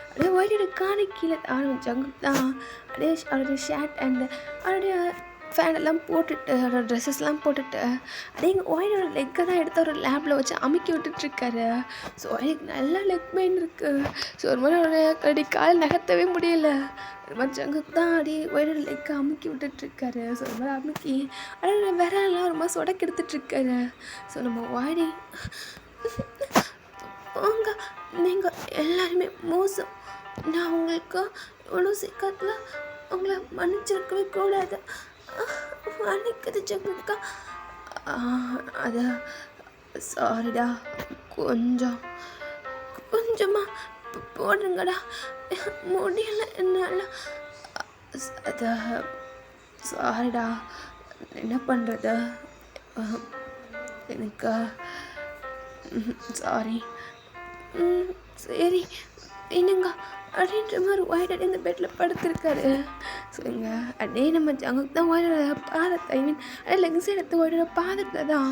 [SPEAKER 1] அப்படியே ஒய்டியோட காணி கீழே ஜங்கு தான் அப்படியே அவருடைய ஷர்ட் அண்ட் அவருடைய ஃபேன் எல்லாம் போட்டுட்டு அவரோட ட்ரெஸ்ஸஸ்லாம் போட்டுட்டு அப்படியே எங்கள் ஒய்டோட லெக்கை தான் எடுத்து ஒரு லேப்பில் வச்சு அமுக்கி விட்டுட்ருக்காரு. ஸோ ஒய்டுக்கு நல்லா லெக் பெயின் இருக்குது. ஸோ ஒரு மாதிரி அவரோட கால் நகர்த்தவே முடியலை. ஒரு மாதிரி ஜங்குக்கு தான் அப்படியே ஒய்டோட லெக்கை அமுக்கி விட்டுட்ருக்காரு. ஸோ ஒரு மாதிரி அமுக்கி அப்படியே விரலாம் ரொம்ப சொடக்கு எடுத்துட்ருக்காரு. ஸோ நம்ம ஒய்டி வாங்க, நீங்கள் எல்லாருமே மோசம், நான் உங்களுக்கு இவ்வளோ சீக்கிரத்தில் உங்களை மன்னிச்சிருக்கவே கூடாது. மன்னிக்குது ஜங்குக்கா. அது சாரிடா, கொஞ்சமாக போடுங்கடா, முடியல என்னால். அது சாரிடா, என்ன பண்ணுறது, எனக்கு சாரி. சரி என்னங்க அப்படின்ற மாதிரி ஒய்டட் இந்த பெட்டில் படுத்துருக்காரு. சரிங்க, அப்படியே நம்ம ஜங்குக்கு தான் ஒய்டோட பாதத்தை, ஐ மீன் அப்படியே லெக்ஸ் எடுத்து ஒய்டோட பாதத்தில் தான்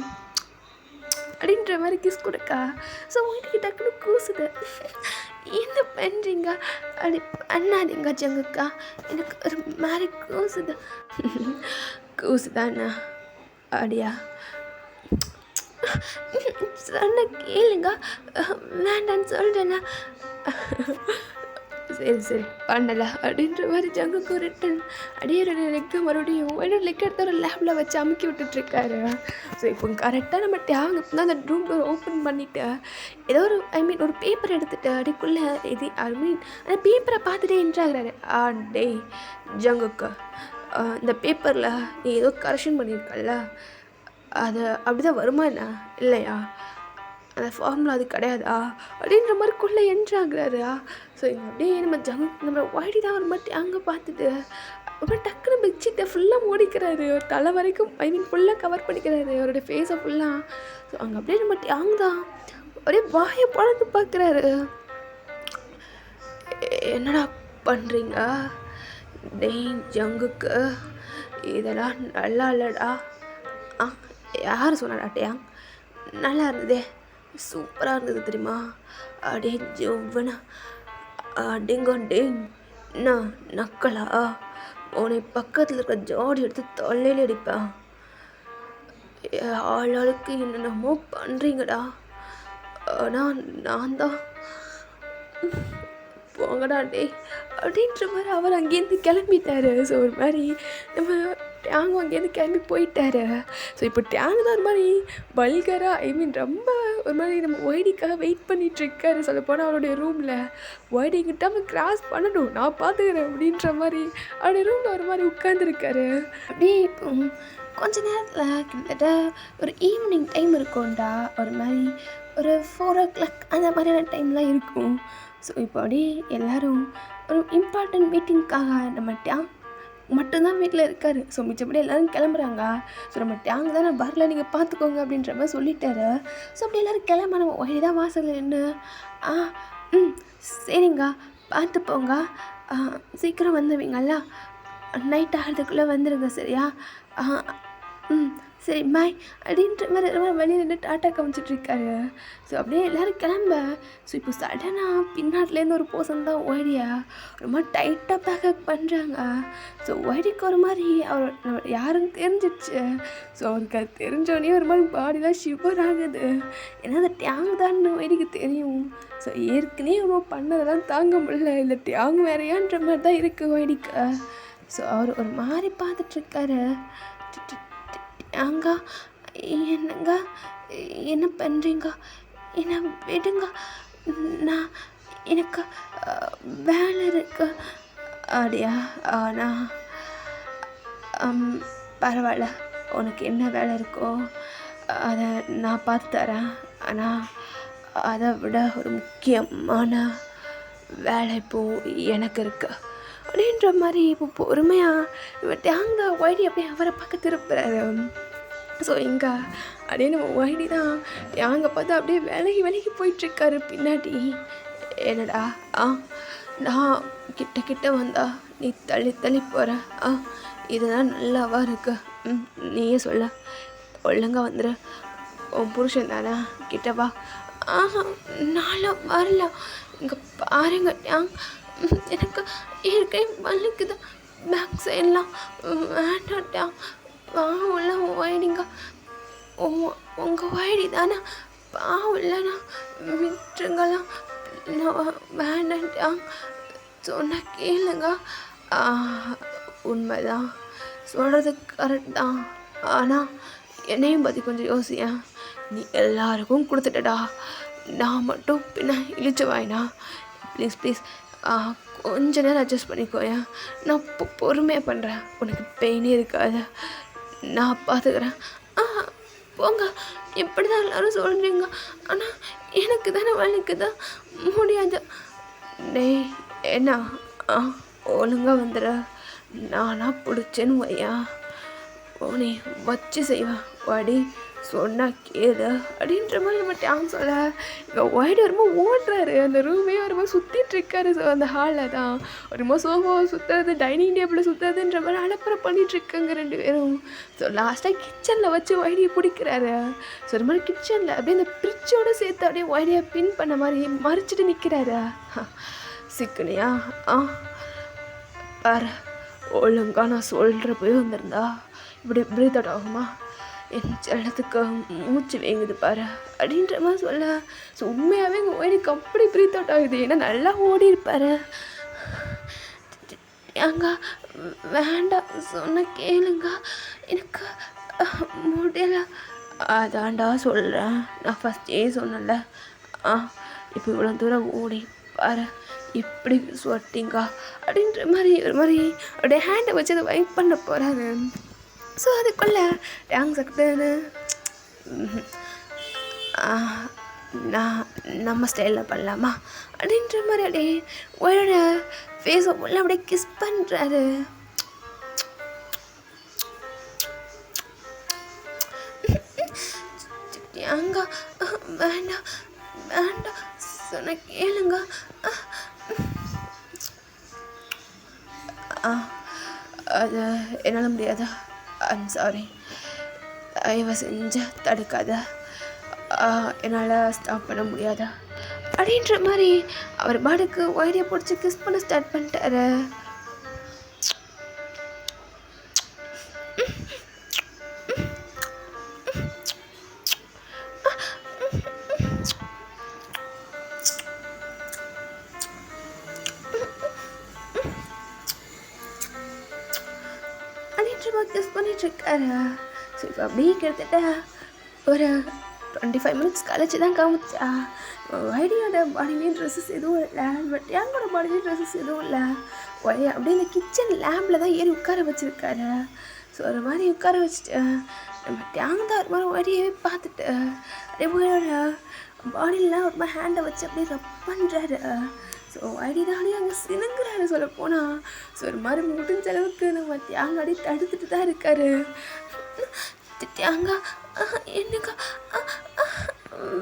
[SPEAKER 1] அப்படின்ற மாதிரி கிஸ் கொடுக்கா. ஸோ ஒய்டுக்கு டக்குன்னு கூசுது. என்ன பண்ணுறீங்க, அப்படி பண்ணாதீங்க ஜங்குக்கா, எனக்கு ஒரு மாதிரி கூசுதாண்ணா? அப்படியா, சொன்ன கேளுங்க, வேண்டான்னு சொல்லிட்டேண்ணா. சரி பண்ணலை அப்படின்ற மாதிரி ஜங்குக்கு ரிட்டன் அப்படியே லெக்கை மறுபடியும் ஒய்டோட லெக் எடுத்து ஒரு லேபில் வச்சு அமுக்கி விட்டுட்ருக்காரு. ஸோ இப்போ கரெக்டாக நம்ம டேங்க இப்போ தான் அந்த ரூம் டோர் ஓப்பன் பண்ணிவிட்டு ஏதோ ஒரு ஒரு பேப்பர் எடுத்துகிட்டு அப்படிக்குள்ளே இது அந்த பேப்பரை பார்த்துட்டே என்ட்ராகிறாரு. டேய் ஜங்குக்கு, இந்த பேப்பரில் நீ ஏதோ கரெக்ஷன் பண்ணியிருக்கல்ல, அது அப்படி தான் வருமா என்ன, இல்லையா, அந்த ஃபார்முலா அது கிடையாதா அப்படின்ற மாதிரி கொள்ள என்ட்ராகிறாரு. ஸோ இங்கே அப்படியே நம்ம ஒய்டி தான் ஒரு மாதிரி அங்கே பார்த்துட்டு அப்புறம் டக்குன்னு பெட்ஷீட்டை ஃபுல்லாக மூடிக்கிறாரு, ஒரு தலை வரைக்கும், ஐ மீன் ஃபுல்லாக கவர் பண்ணிக்கிறாரு அவரோட ஃபேஸை ஃபுல்லாக. ஸோ அங்கே அப்படியே நம்ம அங்கே தான் அப்படியே வாயை பழந்து பார்க்குறாரு. என்னடா பண்ணுறீங்க டேய் ஜங்குக்கு, இதெல்லாம் நல்லா இல்லைடா. யார் சொன்னாடா டேங்? நல்லா இருந்ததே, சூப்பராக இருந்தது தெரியுமா, அப்படியே ஜொவ்வனா அடிங்க டேய், என்ன நக்கலா? உன்னை பக்கத்தில் இருக்க ஜாடி எடுத்து தொல்லையில் அடிப்பேன். ஆளாளுக்கு என்னென்னமோ பண்ணுறீங்கடா. ஆனால் நான் தான் போங்கடா டேய் அப்படின்ற மாதிரி அவர் அங்கேருந்து கிளம்பிட்டாரு. ஸோ ஒரு மாதிரி நம்ம டேங்கும் அங்கேருந்து கிளம்பி போயிட்டாரு. ஸோ இப்போ டேங்கு தான் ஒரு மாதிரி வல்கராக ரொம்ப ஒரு மாதிரி நம்ம ஒய்டிக்காக வெயிட் பண்ணிகிட்ருக்காரு. சொல்ல போனால் அவருடைய ரூமில் ஒய்டிக்கிட்ட அவன் கிராஸ் பண்ணணும், நான் பார்த்துக்கிறேன் அப்படின்ற மாதிரி அவருடைய ரூமில் ஒரு மாதிரி உட்காந்துருக்காரு. அப்படியே இப்போ கொஞ்ச நேரத்தில் கிட்டத்தட்ட ஒரு ஈவினிங் டைம் இருக்கும்டா, ஒரு மாதிரி ஒரு 4 o'clock அந்த மாதிரியான டைம்லாம் இருக்கும். ஸோ இப்போ அப்படியே எல்லோரும் ஒரு இம்பார்ட்டண்ட் மீட்டிங்க்காக நம்ம டேங் மட்டும்தான் வீட்டில் இருக்கார். ஸோ மிச்சப்படி எல்லோரும் கிளம்புறாங்க. ஸோ நம்ம டேங் தான் நான் வரல, நீங்கள் பார்த்துக்கோங்க அப்படின்ற மாதிரி சொல்லிட்டாரு. ஸோ அப்படி எல்லோரும் கிளம்ப நம்ம ஒரே தான் வாசலில் நின்று சரிங்க பார்த்து போங்க, சீக்கிரம் வந்துடுவீங்களா, நைட் ஆகிறதுக்குள்ளே வந்துடுங்க சரியா, சரி பாய் அப்படின்ற மாதிரி வெளியே நின்று டாட்டா காமிச்சிட்ருக்காரு. ஸோ அப்படியே எல்லோரும் கிளம்ப. ஸோ இப்போ சடனாக பின்னாட்டிலேருந்து ஒரு பர்சன் தான் ஒய்டியா ரொம்ப டைட்டாக பேக்கப் பண்ணுறாங்க. ஸோ ஒய்டிக்கு ஒரு மாதிரி அவர் நம்ம யாருன்னு தெரிஞ்சிடுச்சு. ஸோ அவருக்கு அது தெரிஞ்சோடனே ஒரு மாதிரி பாடிலாம் ஷிவர் ஆகுது. ஏன்னா அந்த டேங் தான் ஒய்டிக்கு தெரியும். ஸோ ஏற்கனவே இவ்வளோ பண்ணதெல்லாம் தாங்க முடியல, இந்த டேங் வேறையான்ற மாதிரி தான் இருக்குது ஒய்டிக்கு. ஸோ அவர் ஒரு மாதிரி பார்த்துட்ருக்காரு. அங்க என்னங்க என்ன பண்ணுறீங்க, என்ன விடுங்க, நான் எனக்கு வேலை இருக்கு. அப்படியா? ஆனால் பரவாயில்ல, உனக்கு என்ன வேலை இருக்கோ அதை நான் பார்த்து தரேன். ஆனால் அதை விட ஒரு முக்கியமான வேலை இப்போது எனக்கு இருக்குது அப்படின்ற மாதிரி இப்போ பொறுமையாக இவன் டேங் தான் ஒய்டி அப்படியே அவரை பார்க்க திருப்புறாரு. ஸோ இங்கே அப்படியே நம்ம ஒய்டி தான் டேங்கை பார்த்து அப்படியே விலகி போயிட்டுருக்காரு பின்னாடி. என்னடா நான் கிட்ட வந்தா நீ தள்ளி போகிற, இதுதான் நல்லாவா இருக்கு, நீயே சொல்ல, ஒழுங்கா வந்துடு, உன் புருஷன் தானே, கிட்டவா. நானும் வரல, இங்கே பாருங்க டேங், எனக்கு ஏற்கனவே வலிக்குது, பேக் சைட்லாம் வேண்டாம், பாவுள்ள ஒய்டிங்க, உங்கள் ஒய்டி தானே, பாவுள்ளனா விட்டுருங்களாம், நான் வேண்டாம் சொன்ன கேளுங்க. உண்மைதான், சொல்கிறது கரெக்ட் தான், ஆனால் என்னையும் பற்றி கொஞ்சம் யோசியா. நீ எல்லாருக்கும் கொடுத்துட்டடா, நான் மட்டும் பின்ன இழிச்சு வாயினா, ப்ளீஸ் கொஞ்ச நேரம் அட்ஜஸ்ட் பண்ணிக்கோயா, நான் பொறுமையாக பண்ணுறேன், உனக்கு பெயினே இருக்காது, நான் பார்த்துக்கிறேன். போங்க, எப்படி தான் எல்லோரும் சொல்கிறீங்க, ஆனால் எனக்கு தானே வலிக்குதா, முடியாது. டேய் என்ன ஒழுங்காக வந்துடுற, நானா பிடிச்சேன்னு வையா, நீ வச்சு செய்வேன், வாடி சொன்னா கேளு அப்படின்ற மாதிரி நம்ம டேங் சொல்ல. இங்கே ஒய்டி ரொம்ப ஓடுறாரு, அந்த ரூமே ரொம்ப சுற்றிட்டுருக்காரு. ஸோ அந்த ஹாலில் தான் ரொம்ப சோஃபாவை சுற்றுறது, டைனிங் டேபிளில் சுற்றுறதுன்ற மாதிரி அலப்பறை பண்ணிகிட்ருக்காங்க 2 பேரும். ஸோ லாஸ்ட்டாக கிச்சனில் வச்சு ஒய்டியை பிடிக்கிறாரு. ஸோ ஒரு மாதிரி கிச்சனில் அப்படியே அந்த ஃப்ரிட்ஜோடு சேர்த்து அப்படியே ஒய்டியை பின் பண்ண மாதிரி மறைச்சிட்டு நிற்கிறாரு. சிக்கனையா பாரு, ஒழுங்கா நான் சொல்கிற போய் வந்திருந்தா இப்படி பிரீத் அவுட் ஆகுமா, என் செல்லத்துக்கு மூச்சு வேங்குது பாரு அப்படின்ற மாதிரி சொல்ல. ஸோ உண்மையாகவே எங்கள் ஒய்டிக்கு அப்படி பிரீத் அவுட் ஆகுது, ஏன்னா நல்லா ஓடி இருப்பார். அங்க வேண்டாம் சொன்ன கேளுங்க, எனக்கு முடியல. அதான்டா சொல்கிறேன், நான் ஃபஸ்ட்டே சொன்னல, இப்போ இவ்வளோ தூரம் ஓடி பாரு, இப்படி சொட்டிங்க அப்படின்ற மாதிரி ஒரு மாதிரி அப்படியே ஹேண்டை வச்சு அதை வைப் பண்ண போகிறாரு. ஸோ அதுக்குள்ளே டேங் சக்குன்னு நான் நம்ம ஸ்டைலில் பண்ணலாமா அப்படின்ற மாதிரி அப்படியே ஒய்டோட ஃபேஸை உள்ள அப்படியே கிஸ் பண்ணுறாரு. டேங்க வேண்டாம் சொன்ன கேளுங்க. அது என்னால் முடியாதா, ஐம் சாரி, தயவு செஞ்சு தடுக்காத, என்னால் ஸ்டாப் பண்ண முடியாதா, அப்படின்ற மாதிரி அவர் பாடுக்கு ஒயரியை பிடிச்சி கிஸ் பண்ண ஸ்டார்ட் பண்ணிட்டாரு. கிஸ் பண்ணிட்டு இருக்காரு. ஸோ இப்போ அப்படியே கிட்டத்தட்ட ஒரு 25 minutes கழிச்சு தான் காமிச்சா. ஒய்டியோட பாடிலையும் ட்ரெஸ்ஸஸ் எதுவும் இல்லை, பட் எங்களோட பாடிலையும் ட்ரெஸ்ஸஸ் எதுவும் இல்லை. ஒய்டி அப்படியே இந்த கிச்சன் லேம்பில் தான் ஏறி உட்கார வச்சுருக்காரு. ஸோ ஒரு மாதிரி உட்கார வச்சுட்டு நம்ம டேங் தான் ஒரு மாதிரி ஒய்டியவே பார்த்துட்டு அப்படியே ஒய்டியோட பாடியிலாம் ஒரு மாதிரி ஹேண்டை வச்சு அப்படியே ரப் பண்ணுறாரு. ஸோ ஒய்டி தான் அப்படியே அங்கே சினுங்குறாரு சொல்ல போனால். ஸோ ஒரு மாதிரி முடிஞ்ச அளவுக்கு நம்ம டேங் அப்படியே தடுத்துட்டு தான் இருக்காரு. திட்டியாங்க, என்னங்க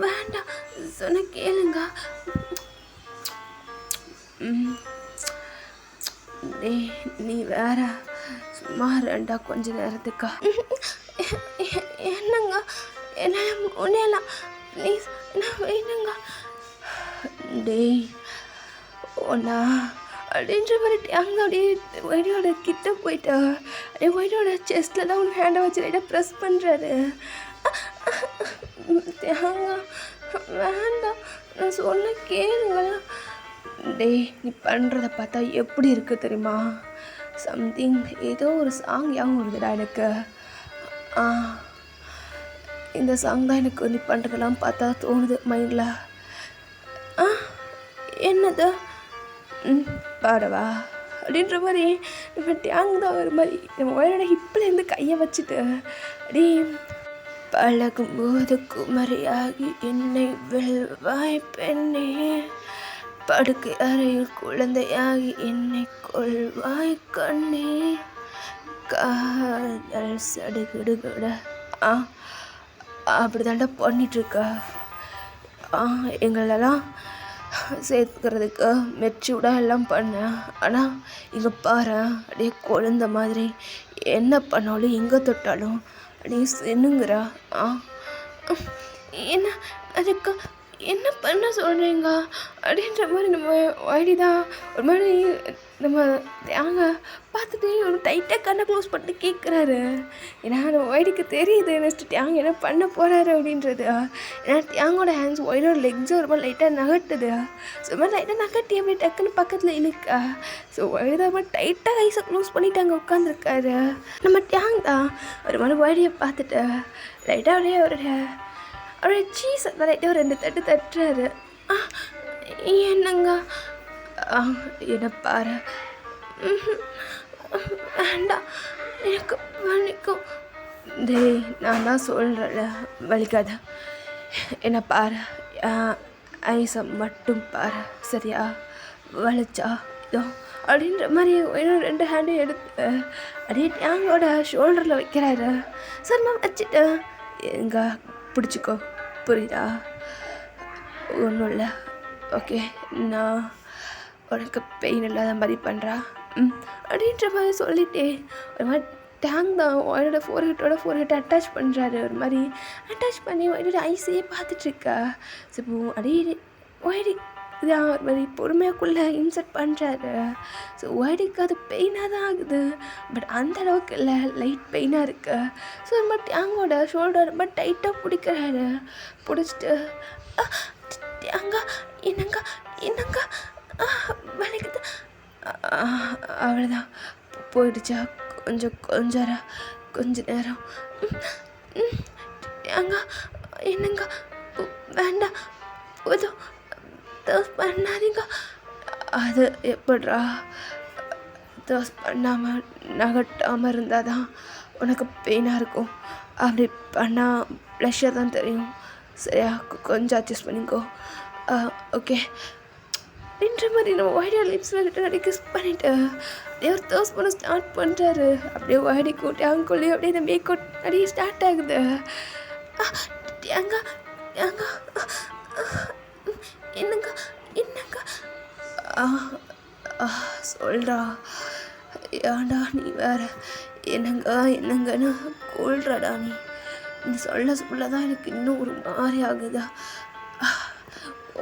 [SPEAKER 1] வேண்டாம் சொன்ன கேளுங்க. நீ வேற சும்மா ரெண்டா கொஞ்ச நேரத்துக்கா. என்னங்க என்னால் முடியலாம் ப்ளீஸ், நான் வேணுங்க. டேய் ஒன்னா அப்படின்ற மாதிரி அங்கே அப்படியே ஒய்டியோட கிட்ட போயிட்டா. அப்படியே ஒய்டியோட செஸ்ட்டில் தான் ஒன்று ஹேண்டை வச்சு லைட்டாக ப்ரெஸ் பண்ணுறாரு. வேண்டாம் நான் சொன்ன கேளுங்களா. டேய் நீ பண்ணுறத பார்த்தா எப்படி இருக்குது தெரியுமா? சம்திங் ஏதோ ஒரு சாங் ஞாபகம் வருதுடா எனக்கு. இந்த சாங் தான் எனக்கு நீ பண்ணுறதெல்லாம் பார்த்தா தோணுது மைண்டில். என்னது பாடவா அப்படின்ற மாதிரி நம்ம டேங் தான் ஒரு மாதிரி நம்ம ஒயரோட ஹிப்பிலேருந்து கையை வச்சுட்டு அப்படி பழகும்போது குமரியாகி என்னை வெல்வாய் பெண்ணே, படுக்கை அறையில் குழந்தையாகி என்னை கொள்வாய் கண்ணே, காதல் சடுகுடுகுட அப்படி தாண்டா பண்ணிகிட்ருக்கா. எங்களெல்லாம் சேர்த்துக்கிறதுக்கு மெச்சூர்டாக எல்லாம் பண்ணேன். ஆனால் இங்கே பாரு அப்படியே குழந்த மாதிரி என்ன பண்ணாலும் எங்கே தொட்டாலும் அப்படியே சின்னுங்கிறா. என்ன அதுக்கு என்ன பண்ண சொல்கிறீங்க அப்படின்ற மாதிரி நம்ம ஒய்டி தான் ஒரு மாதிரி நம்ம தேங்க பார்த்துட்டு ஒரு டைட்டாக கண்ணை க்ளோஸ் பண்ணிட்டு கேட்குறாரு. ஏன்னா நம்ம ஒய்டிக்கு தெரியுது நெக்ஸ்ட்டு டேங் என்ன பண்ண போகிறாரு அப்படின்றது. ஏன்னா டேங்கோட ஹேண்ட்ஸ் ஒய்டோட லெக்ஸும் ஒரு மாதிரி லைட்டாக நகட்டுது. ஸோ இது மாதிரி லைட்டாக நகட்டி அப்படியே டக்குன்னு பக்கத்தில் இழுக்கா. ஸோ ஒய்டி தான் மாதிரி டைட்டாக ஐஸை க்ளோஸ் பண்ணிவிட்டு அங்கே உட்காந்துருக்காரு. நம்ம டேங் தான் ஒரு மாதிரி ஒய்டியை பார்த்துட்டு லைட்டாக அப்படியே அவருடைய சீஸ் அந்த லைட்டாக ஒரு 2 தட்டு தட்டுறாரு. என்னங்க என்ன பாரு, வேண்டாம் எனக்கு வலிக்கும். டேய் நான் தான் சொல்கிறேன்ல வலிக்காத, என்ன பாரு ஐஸை மட்டும் பாரு சரியா, வலிச்சா இதோ அப்படின்ற மாதிரி இன்னும் 2 ஹேண்டையும் எடுத்து அப்படியே டேங்கோட ஷோல்டரில் வைக்கிறாரு. சார் நான் வச்சுட்டு எங்க பிடிச்சிக்கோ புரியுதா, ஒன்றும் இல்லை ஓகே, நான் உனக்கு பெயின் இல்லாத மாதிரி பண்ணுறா அப்படின்ற மாதிரி சொல்லிட்டே ஒரு மாதிரி டேங் தான் ஒய்டோட ஃபோர்ஹெட்டை அட்டாச் பண்ணுறாரு. ஒரு மாதிரி அட்டாச் பண்ணி ஒய்டோட ஐஸையே பார்த்துட்ருக்கா. ஸோ இப்போ அப்படியே ஒய்டி இதான் ஒரு மாதிரி பொறுமையாக்குள்ளே இன்சர்ட் பண்ணுறாரு. ஸோ ஒய்டிக்கு அது பெயினாக தான் ஆகுது, பட் அந்த அளவுக்கு இல்லை, லைட் பெயினாக இருக்குது. ஸோ ஒரு மாதிரி டேங்கோட ஷோல்டர் ரொம்ப டைட்டாக பிடிக்கிறாரு. பிடிச்சிட்டு டேங்கா என்னங்க என்னங்க வலிக்குது, அவ்வளோதான் போயிடுச்சா, கொஞ்ச நேரம் டேங்கா என்னங்க வேண்டாம் போதும் தோஸ் பண்ணாதீங்க. அது எப்படிரா, தோஸ் பண்ணாமல் நகட்டாமல் இருந்தால் தான் உனக்கு பெயினாக இருக்கும், அப்படி பண்ணால் ப்ளஷர் தான் தெரியும் சரியா, கொஞ்சம் அட்ஜஸ்ட் பண்ணிக்கோ ஓகே அப்படின்ற மாதிரி நம்ம ஒய்டியா லிப்ஸில் லிட்டர் கிஸ் பண்ணிவிட்டு அப்படியே ஒரு தோஸ் பண்ண ஸ்டார்ட் பண்ணுறாரு. அப்படியே ஒய்டி கூட்டி அங்குள்ளே அப்படியே இந்த மேக் அவுட் அப்படியே ஸ்டார்ட் ஆகுது. டேங்கா டேங்கா என்னங்க என்னங்க சொல்கிறா, ஏன்டா நீ வேற என்னங்கன்னு கொள்றாடா நீ சொல்ல தான் எனக்கு இன்னும் ஒரு மாதிரி ஆகுதா.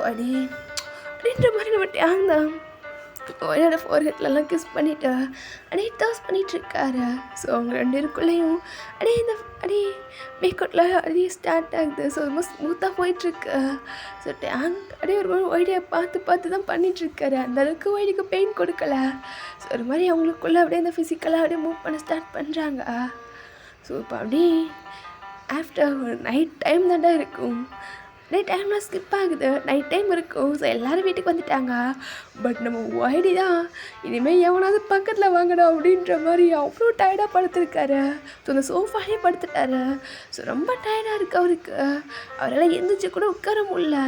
[SPEAKER 1] அடி அப்படின்ற மாதிரி நம்ம டேங்க என்னோட ஃபோர்ஹெட்லலாம் கிஸ் பண்ணிவிட்டு அப்படியே டாஸ் பண்ணிகிட்ருக்காரு. ஸோ அவங்க 2 பேருக்குள்ளேயும் அப்படியே மேக்கப்ல அப்படியே ஸ்டார்ட் ஆகுது. ஸோ ரொம்ப ஸ்மூத்தாக போயிட்டுருக்கு. ஸோ டேங் அப்படியே ஒரு மாதிரி ஒய்டியை பார்த்து தான் பண்ணிகிட்ருக்காரு. அந்தளவுக்கு ஒய்டிக்கு பெயின் கொடுக்கல. ஸோ ஒரு மாதிரி அவங்களுக்குள்ளே அப்படியே அந்த ஃபிசிக்கலாக அப்படியே மூவ் பண்ண ஸ்டார்ட் பண்ணுறாங்க. ஸோ இப்போ அப்படியே ஆஃப்டர் ஒரு நைட் டைம் தாண்டா இருக்கும். நைட் டைம்லாம் ஸ்கிப் ஆகுது. நைட் டைம் இருக்கும். ஸோ எல்லோரும் வீட்டுக்கு வந்துட்டாங்க. பட் நம்ம ஒய்டி தான் இனிமேல் எவனாவது பக்கத்தில் வாங்கடா அப்படின்ற மாதிரி அவ்வளோ டயர்டாக படுத்துருக்காரு. ஸோ அந்த சோஃபாலே படுத்துட்டாரு. ஸோ ரொம்ப டயர்டாக இருக்குது அவருக்கு. அவரால் எந்திரிச்சு கூட உட்கார முடியல.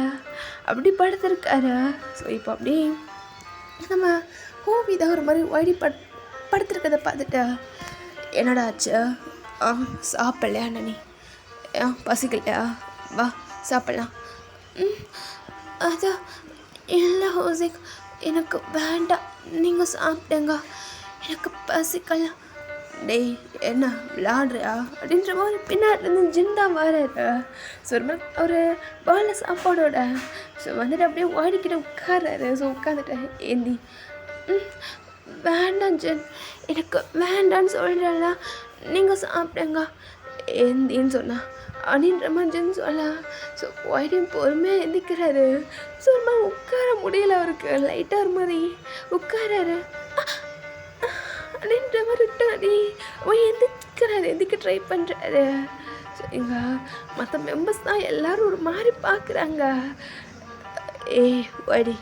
[SPEAKER 1] அப்படி படுத்துருக்காரு. ஸோ இப்போ அப்படி நம்ம ஹோபி தான் ஒரு மாதிரி ஒய்டி படுத்துருக்கதை பார்த்துட்டு என்னடா ஆச்சு, சாப்பிட்லையா நீ, பசிக்கலையா, வா சாப்பிட்லாம். அதான் இல்லை ஹோசிக், எனக்கு வேண்டாம், நீங்கள் சாப்பிடுங்க, எனக்கு பசிக்கலாம். டேய் என்ன விளாடுறியா அப்படின்ற மாதிரி பின்னாடிலேருந்து ஜிந்தா வராரு. ஸோ ஒரு பாலில் சாப்பாடோட ஸோ வந்துட்டு அப்படியே ஓடிக்கிட்ட உட்காராரு. ஸோ உட்காந்துட்டு ஏந்தி வேண்டாம் ஜென், எனக்கு வேண்டான்னு சொல்கிறல, நீங்கள் சாப்பிடுங்க ஏந்தின்னு சொன்னா அப்படின்ற மாதிரி ஜென் சொல்லலாம். ஸோ ஒய்டியும் பொறுமையாக எந்திக்கிறாரு. ஸோ ஒரு மாதிரி உட்கார முடியல அவருக்கு. லைட்டாக ஒரு மாதிரி உட்காராரு அப்படின்ற மாதிரி விட்டாடி எந்திக்க ட்ரை பண்ணுறாரு. ஸோ எங்கள் மற்ற மெம்பர்ஸ் தான் எல்லோரும் ஒரு மாதிரி பார்க்குறாங்க. ஒய்டி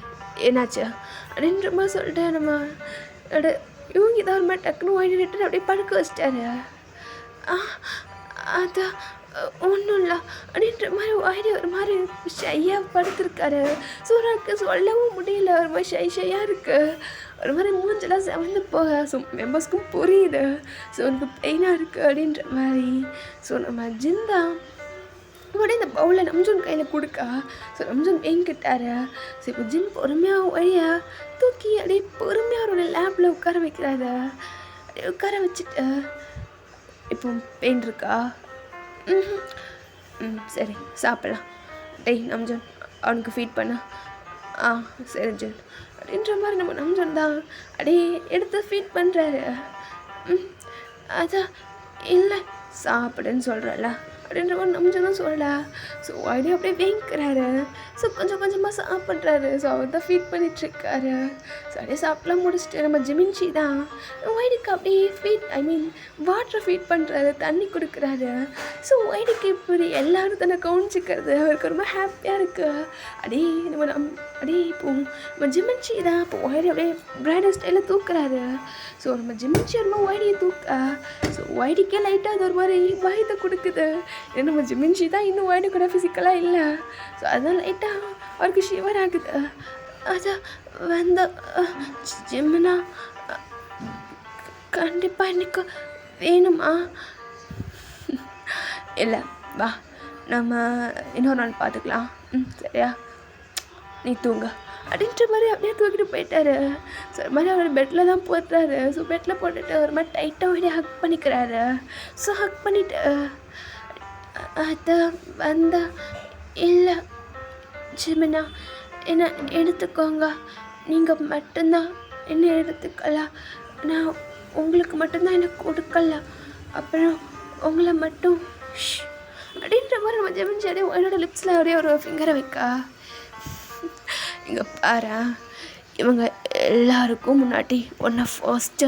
[SPEAKER 1] என்னாச்சு அப்படின்ற மாதிரி சொல்லிட்டு நம்ம இவங்க தான் ஒரு மாதிரி டக்குன்னு ஒய்டி ரிட்டன் அப்படியே படுக்க வச்சிட்டாரு. அதான் ஒன்றும் இல்லை அப்படின்ற மாதிரி ஒய்டி ஒரு மாதிரி ஷையாக படுத்துருக்காரு. ஸோ எனக்கு சொல்லவும் முடியல. ஒரு மாதிரி ஷையாக இருக்குது. ஒரு மாதிரி மூஞ்செல்லாம் செவந்து போக. ஸோ மெம்பர்ஸ்க்கும் புரியுது. ஸோ எனக்கு பெயினாக இருக்குது அப்படின்ற மாதிரி. ஸோ நம்ம ஜிந்தா உடனே இந்த பவுலில் நம்ஜூன் கையில் கொடுக்கா. ஸோ நம்ஜூன் வேங்கிட்டாரு. ஸோ இப்போ ஜின் பொறுமையாக ஒழியா தூக்கி அப்படியே பொறுமையாக அவரோட லேப்பில் உட்கார வைக்கிறாரு. அப்படியே உட்கார வச்சுட்டு இப்போ பெயின் இருக்கா, சரி சாப்பிட்லாம், டேய் நம்ஜூன் அவனுக்கு ஃபீட் பண்ண, சரி ஜூன் அப்படின்ற மாதிரி நம்ம நம்ஜூன் தான் அப்படியே எடுத்து ஃபீட் பண்ணுறாரு. அதான் இல்லை சாப்பிடுன்னு சொல்கிறல அப்படின்ற மாதிரி நம்ஜூன் தான் சொல்லலாம். ஸோ ஒய்டி அப்படியே வேங்கிக்கிறாரு. ஸோ கொஞ்சம் கொஞ்சமாக சாப்பிட்றாரு. ஸோ அவர் தான் ஃபீட் பண்ணிகிட்ருக்காரு. ஸோ அப்படியே சாப்பிட்லாம் முடிச்சுட்டு நம்ம ஜிமின்ஷி தான் ஒய்டிக்கு அப்படியே வாட்டரை ஃபீட் பண்ணுறாரு, தண்ணி கொடுக்குறாரு. ஸோ ஒய்டிக்கு இப்படி எல்லோரும் தன்னை கவனிச்சிக்கிறது அவருக்கு ரொம்ப ஹாப்பியாக இருக்குது. அப்படியே இப்போ நம்ம ஜிமின்ஷி தான் இப்போ ஒய்டி அப்படியே பிரைடல் ஸ்டைலில் தூக்குறாரு. ஸோ நம்ம ஜிமின்ஷி ஒரு மாதிரி ஒய்டியை தூக்க. ஸோ ஒய்டிக்கே லைட்டாக அது ஒரு மாதிரி பயத்தை கொடுக்குது. ஏன்னா நம்ம ஜிமின்ஷி தான் இன்னும் ஒய்டி கூட ஃபிசிக்கலாக இல்லை. ஸோ அதுதான் லைட்டாக அவருக்கு ஷிவர் ஆகுது. அதான் வந்து ஜிம்னா கண்டிப்பாக எனக்கு வேணுமா, இல்லை வா நம்ம இன்னொரு நாள் பார்த்துக்கலாம், சரியா நீ தூங்க அப்படின்ற மாதிரி அப்படியே தூக்கிட்டு போயிட்டாரு. ஸோ ஒரு மாதிரி அவர் பெட்டில் தான் போட்டுறாரு. ஸோ பெட்டில் போட்டுட்டு ஒரு மாதிரி டைட்டாக அப்படியே ஹக் பண்ணிக்கிறாரு. ஸோ ஹக் பண்ணிவிட்டு அதை வந்த இல்லை ஜிமினா என்ன எடுத்துக்கோங்க, நீங்கள் மட்டும்தான் என்ன எடுத்துக்கலாம், நான் உங்களுக்கு மட்டும்தான் எனக்கு கொடுக்கல, அப்புறம் உங்களை மட்டும் அப்படின்ற மாதிரி நம்ம ஜெமின்ஷி அப்படியே என்னோட லிப்ஸில் அப்படியே ஒரு ஃபிங்கரை வைக்கா. இங்கே பாரு, இவங்க எல்லாருக்கும் முன்னாடி ஒன்றை ஃபர்ஸ்ட்டு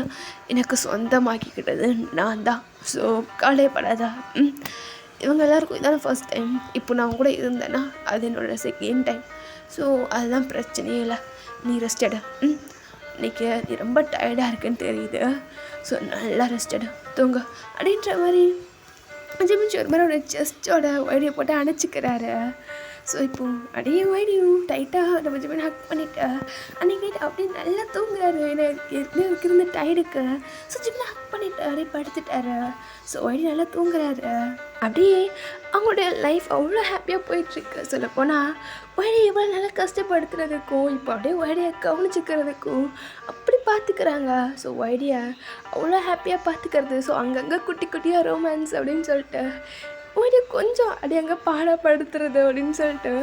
[SPEAKER 1] எனக்கு சொந்தமாக்கிக்கிட்டது நான் தான். ஸோ கவலைப்படாதா, இவங்க எல்லாருக்கும் இதான ஃபர்ஸ்ட் டைம். இப்போ நான் கூட இருந்தேன்னா அது என்னோடய செகண்ட் டைம். ஸோ அதுதான் பிரச்சனையே இல்லை. நீ ரெஸ்ட் எடு. இன்றைக்கி நீ ரொம்ப டயர்டாக இருக்குன்னு தெரியுது. ஸோ நல்லா ரெஸ்ட் எடு, தூங்க அப்படின்ற மாதிரி ஜிமின்ஷி ஒரு மாதிரி அவரோட செஸ்டோட ஒய்டியை போட்டு அணைச்சிக்கிறாரு. ஸோ இப்போ அப்படியே ஒய்டியும் டைட்டாக நம்ம ஜிமின் ஹக் பண்ணிவிட்டு அன்றைக்கி அப்படியே நல்லா தூங்குறாரு. எனக்கு இருந்த டயர்டுக்கு. ஸோ ஜிமின் ஹக் பண்ணிவிட்டு அப்படியே படுத்துட்டாரு. ஸோ ஒய்டி நல்லா தூங்குறாரு. அப்படியே அவங்களுடைய லைஃப் அவ்வளோ ஹாப்பியாக போயிட்டுருக்கு. சொல்லப்போனால் ஒய்டி எவ்வளோ நல்லா கஷ்டப்படுத்துறதுக்கும் இப்போ அப்படியே ஒய்டியை கவனிச்சிக்கிறதுக்கும் அப்படி பார்த்துக்கிறாங்க. ஸோ ஒய்டியை அவ்வளோ ஹாப்பியாக பார்த்துக்கிறது. ஸோ அங்கங்கே குட்டி குட்டியாக ரொமான்ஸ் அப்படின்னு சொல்லிட்டு ஒய்டி கொஞ்சம் அப்படியே அங்கே பாடப்படுத்துறது அப்படின்னு சொல்லிட்டு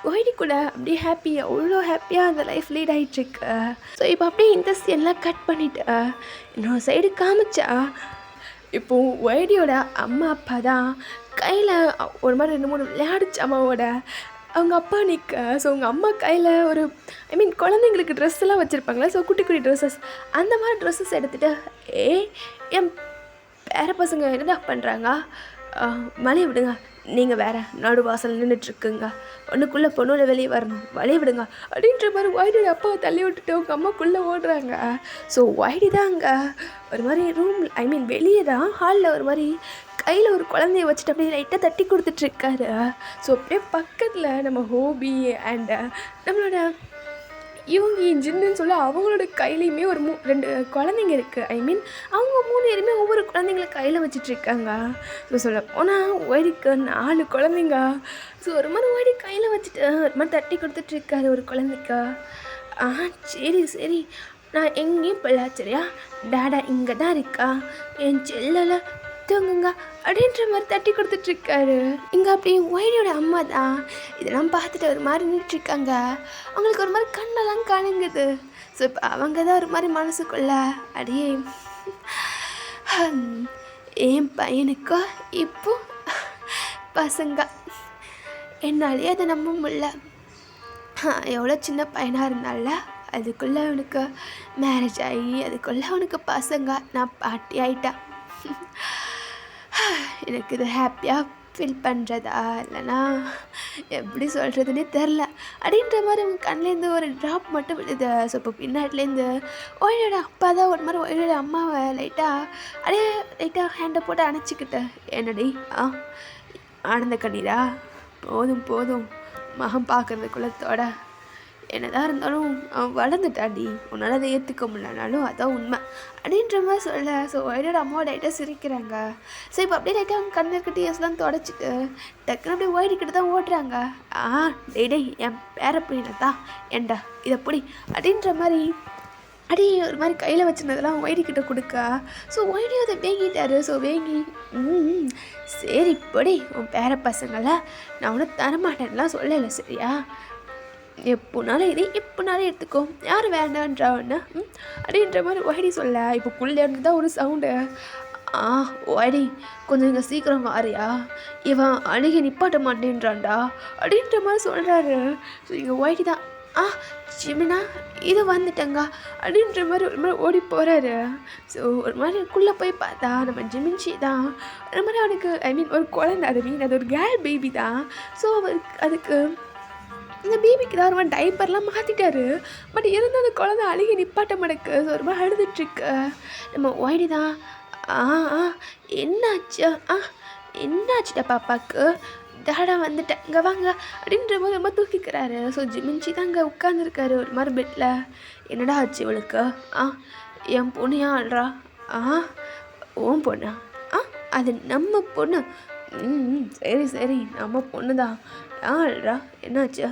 [SPEAKER 1] ஒய்டி கூட அப்படியே ஹாப்பியாக அவ்வளோ ஹாப்பியாக அந்த லைஃப் லீட் ஆகிட்டுருக்கு. ஸோ இப்போ அப்படியே இந்த சீன்லாம் கட் பண்ணிவிட்டு இன்னொரு சைடு காமிச்சா இப்போது ஒய்டியோட அம்மா அப்பா தான் கையில் ஒரு மாதிரி 2-3 விளையாடுச்சு அம்மாவோட. அவங்க அப்பா நிற்க, ஸோ அவங்க அம்மா கையில் ஒரு குழந்தைங்களுக்கு ட்ரெஸ் எல்லாம் வச்சுருப்பாங்களே, ஸோ குட்டி குட்டி ட்ரெஸ்ஸஸ், அந்த மாதிரி ட்ரெஸ்ஸஸ் எடுத்துகிட்டு என் பேர பசங்க என்னடா பண்ணுறாங்க, வழியை விடுங்க, நீங்கள் வேறு நடுவாசல் நின்றுட்டுருக்குங்க, ஒன்றுக்குள்ளே பொண்ணுல வெளியே வரணும், வழியை விடுங்க அப்படின்ற மாதிரி ஒய்டியோட அப்பாவை தள்ளி விட்டுட்டு அவங்க அம்மாக்குள்ளே ஓடுறாங்க. ஸோ ஒய்டி தான் அங்கே ஒரு மாதிரி ரூம் வெளியே தான் ஹாலில் ஒரு மாதிரி கையில் ஒரு குழந்தைய வச்சுட்டு அப்படியே லைட்டாக தட்டி கொடுத்துட்ருக்காரு. ஸோ அப்படியே பக்கத்தில் நம்ம ஹோபி அண்டு நம்மளோட இவங்க ஜின்னுன்னு சொல்லி அவங்களோட கையிலையுமே ஒரு 2 குழந்தைங்க இருக்குது. அவங்க 3 பேருமே ஒவ்வொரு குழந்தைங்கள கையில் வச்சிட்ருக்காங்க. ஸோ சொல்ல போனால் ஒய்டிக்கு 4 குழந்தைங்க. ஸோ ஒரு மாதிரி ஒய்டி கையில் வச்சுட்டு ஒரு மாதிரி தட்டி கொடுத்துட்ருக்காரு ஒரு குழந்தைக்கா. சரி சரி, நான் எங்கேயும் போகல சரியா, டாடா இங்கே தான் இருக்கா, என் செல்லல தூங்குங்க அப்படின்ற மாதிரி தட்டி கொடுத்துட்ருக்காரு. இங்கே அப்படியே ஒய்டியோட அம்மா தான் இதெல்லாம் பார்த்துட்டு ஒரு மாதிரி நின்றுட்டுருக்காங்க. அவங்களுக்கு ஒரு மாதிரி கண்ணெல்லாம் கலங்குது. ஸோ இப்போ அவங்க தான் ஒரு மாதிரி மனசுக்குள்ள அப்படியே என் பையனுக்கோ இப்போ பசங்க, என்னாலே அதை நம்ப முடியல, எவ்வளோ சின்ன பையனாக இருந்தால அதுக்குள்ளே அவனுக்கு மேரேஜ் ஆகி அதுக்குள்ளே அவனுக்கு பசங்க, நான் பாட்டி ஆகிட்டேன், எனக்கு இது ஹாப்பியாக ஃபீல் பண்ணுறதா இல்லைனா எப்படி சொல்கிறதுனே தெரில அப்படின்ற மாதிரி அவங்க கண்ணிலேருந்து ஒரு ட்ராப் மட்டும் விழுது. ஸோ இப்போ பின்னாடிலேருந்து ஒய்டியோட அப்பா தான் ஒரு மாதிரி ஒய்டியோட அம்மாவை லைட்டாக ஹேண்டை போட்டு அணைச்சிக்கிட்டு, என்னடி ஆனந்த கண்ணீரா, போதும் போதும், மகன் பார்க்குறதுக்குள்ளத்தோட என்னதான் இருந்தாலும் அவன் வளர்ந்துட்டாண்டி, உன்னால் அதை ஏற்றுக்க முடியலனாலும் அதான் உண்மை அப்படின்ற மாதிரி சொல்ல. ஸோ ஒய்டியோட அம்மாவை லைட்டாக சிரிக்கிறாங்க. ஸோ இப்போ அப்படியே லைட்டாக அவங்க கண்ணு இருக்க டீயர்ஸ்லாம் தொடச்சிட்டு டக்குன்னு அப்படியே ஒய்டிக்கிட்டு தான் ஓட்டுறாங்க. டேய் என் பேர பிள்ளைனத்தா ஏண்டா இதை பிடி அப்படின்ற மாதிரி அடி ஒரு மாதிரி கையில் வச்சுருந்ததெல்லாம் ஒய்டிக்கிட்ட கொடுக்க. ஸோ ஒய்டியோ அதை வேங்கிட்டாரு. ஸோ வேங்கி சரி படி, உன் பேர பசங்களை நான் ஒன்றும் தரமாட்டேன்லாம் சொல்லலை சரியா, எப்போனாலும் இது எப்போனாலும் எடுத்துக்கோ, யார் வேண்டான்றான்னு அப்படின்ற மாதிரி ஒய்டி சொல்ல. இப்போ குள்ளேருந்து தான் ஒரு சவுண்டு, ஒய்டி கொஞ்சம் இங்கே சீக்கிரம் வாரியா, இவன் அழுகி நிப்பாட்ட மாட்டேன்றான்டா அப்படின்ற மாதிரி சொல்கிறாரு. ஸோ இங்கே ஒய்டி தான் ஜிமினா இது வந்துட்டங்க அப்படின்ற மாதிரி ஒரு மாதிரி ஓடி போகிறாரு. ஸோ ஒரு மாதிரி குள்ளே போய் பார்த்தா நம்ம ஜிமின்ஷி தான் ஒரு மாதிரி அவனுக்கு ஒரு குழந்தை, அது ஒரு கேர்ள் பேபி தான். ஸோ அதுக்கு இந்த பேபிக்கு தான் ஒரு மாதிரி டைப்பர்லாம் மாற்றிட்டாரு. பட் இருந்தால் அந்த குழந்தை அழுகி நிப்பாட்ட மாட்டேக்கு. ஸோ ஒரு மாதிரி அழுதுட்டுருக்கு. நம்ம ஒய்டி தான் என்னாச்சு என்னாச்சுட்டா பாப்பாவுக்கு, டாடா வந்துட்டேன் இங்கே வாங்க அப்படின்ற போது ரொம்ப தூக்கிக்கிறாரு. ஸோ ஜிமின்ஷி தான் அங்கே உட்காந்துருக்காரு ஒரு மாதிரி பெட்டில். என்னடா ஆச்சு இவளுக்கு, என் பொண்ணையா ஆள்றா, ஓன் பொண்ணா, அது நம்ம பொண்ணு, சரி சரி நம்ம பொண்ணு தான், ஆள்றா என்னாச்சு,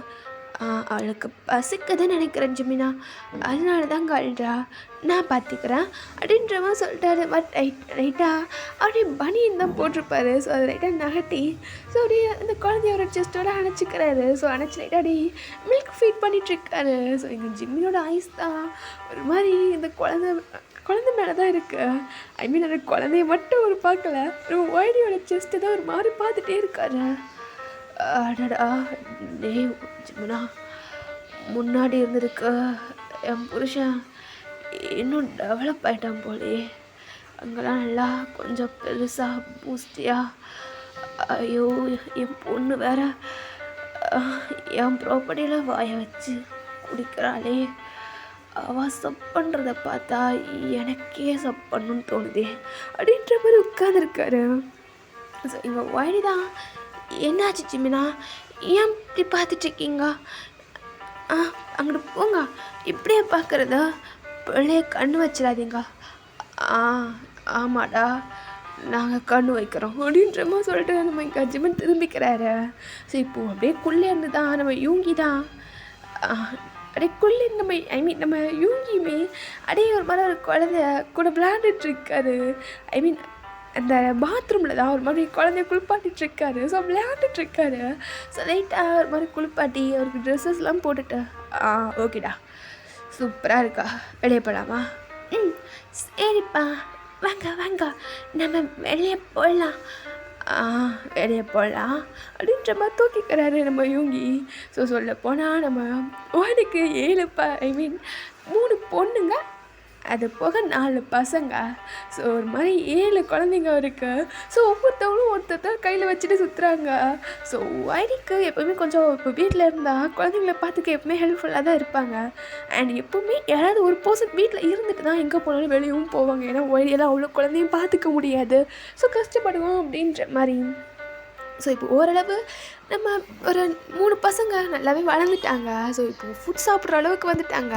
[SPEAKER 1] அவளுக்கு பசிக்குதுன்னு நினைக்கிறேன் ஜிமினா, அதனால தான் அழுறா, நான் பார்த்துக்கிறேன் அப்படின்ற மாதிரி சொல்லிட்டாரு. பட் ரைட்டாக அப்படியே பனியன் தான் போட்டிருப்பாரு. ஸோ அது ரைட்டாக நகட்டி ஸோ அப்படியே அந்த குழந்தையோட செஸ்ட்டோட அணைச்சிக்கிறாரு. ஸோ அணைச்சி லைட்டாக அப்படியே மில்க் ஃபீட் பண்ணிகிட்ருக்காரு. ஸோ எங்கள் ஜிம்மினோட ஐஸ் தான் ஒரு மாதிரி இந்த குழந்தை மேலே தான் இருக்குது. அந்த குழந்தைய மட்டும் ஒரு பார்க்கல, நம்ம ஒய்டியோட செஸ்ட்டு தான் ஒரு மாதிரி பார்த்துட்டே இருக்காரு. அடடா டே ஜிம்னா, முன்னாடி இருந்திருக்கு என் புருஷன் இன்னும் டெவலப் ஆகிட்டான் போலே, அங்கெல்லாம் நல்லா கொஞ்சம் பெருசாக பூஸ்டியாக, ஐயோ என் பொண்ணு வேற என் ப்ராப்பர்ட்டியில் வாயை வச்சு குடிக்கிறாளே, அவள் சப் பண்ணுறத பார்த்தா எனக்கே சப் பண்ணணுன்னு தோணுதே அப்படின்ற மாதிரி உட்காந்துருக்காரு. ஸோ இங்கே ஒய்டி தான் என்னாச்சு ஜிமினா, ஏன் இப்படி பார்த்துட்ருக்கீங்க, அங்கிட்டு போங்க, இப்படியே பார்க்குறத பிள்ளைய கண்ணு வச்சிடாதீங்க, ஆமாடா நாங்கள் கண்ணு வைக்கிறோம் அப்படின்ற மாதிரி சொல்லிட்டு நம்ம இங்கே ஜிமின் திரும்பிக்கிறாரு. ஸோ இப்போது அப்படியே குள்ளே இருந்து தான் நம்ம யூங்கி தான் அப்படியே குள்ளே நம்ம யூங்கியுமே அப்படியே ஒரு மாதிரி ஒரு குழந்தை கூட விளையாண்டுட்ருக்காரு. அந்த பாத்ரூமில் தான் ஒரு மாதிரி குழந்தைய குளிப்பாட்டிகிட்ருக்காரு. ஸோ விளையாண்டுட்ருக்காரு. ஸோ லைட்டாக ஒரு மாதிரி குளிப்பாட்டி அவருக்கு ட்ரெஸ்ஸஸ்லாம் போட்டுட்டு ஓகேடா சூப்பராக இருக்கா, வெளியே போகலாமா? ம் சரிப்பா, வாங்க வாங்க நம்ம வெளியே போடலாம். வெளியே போகலாம் அப்படின்ற மாதிரி தூக்கிக்கிறாரு நம்ம யூங்கி. ஸோ சொல்ல போனால் நம்ம ஓனுக்கு 3 பொண்ணுங்க, அது போக 4 பசங்க. ஸோ ஒரு மாதிரி 7 குழந்தைங்க இருக்குது. ஸோ ஒவ்வொருத்தவங்களும் ஒருத்தர் கையில் வச்சுட்டு சுற்றுறாங்க. ஸோ ஒய்டிக்கு எப்போவுமே கொஞ்சம் இப்போ வீட்டில் இருந்தால் குழந்தைங்கள பார்த்துக்க எப்பவுமே ஹெல்ப்ஃபுல்லாக தான் இருப்பாங்க. அண்ட் எப்போவுமே யாராவது ஒரு பர்சன் வீட்டில் இருந்துட்டு தான் எங்கே போனாலும் வெளியவும் போவாங்க. ஏன்னா ஒய்டியெல்லாம் அவ்வளோ குழந்தையும் பார்த்துக்க முடியாது. ஸோ கஷ்டப்படுவோம் அப்படின்ற மாதிரி. ஸோ இப்போ ஓரளவு நம்ம ஒரு 3 பசங்க நல்லாவே வளர்ந்துட்டாங்க. ஸோ இப்போது ஃபுட் சாப்பிட்ற அளவுக்கு வந்துட்டாங்க.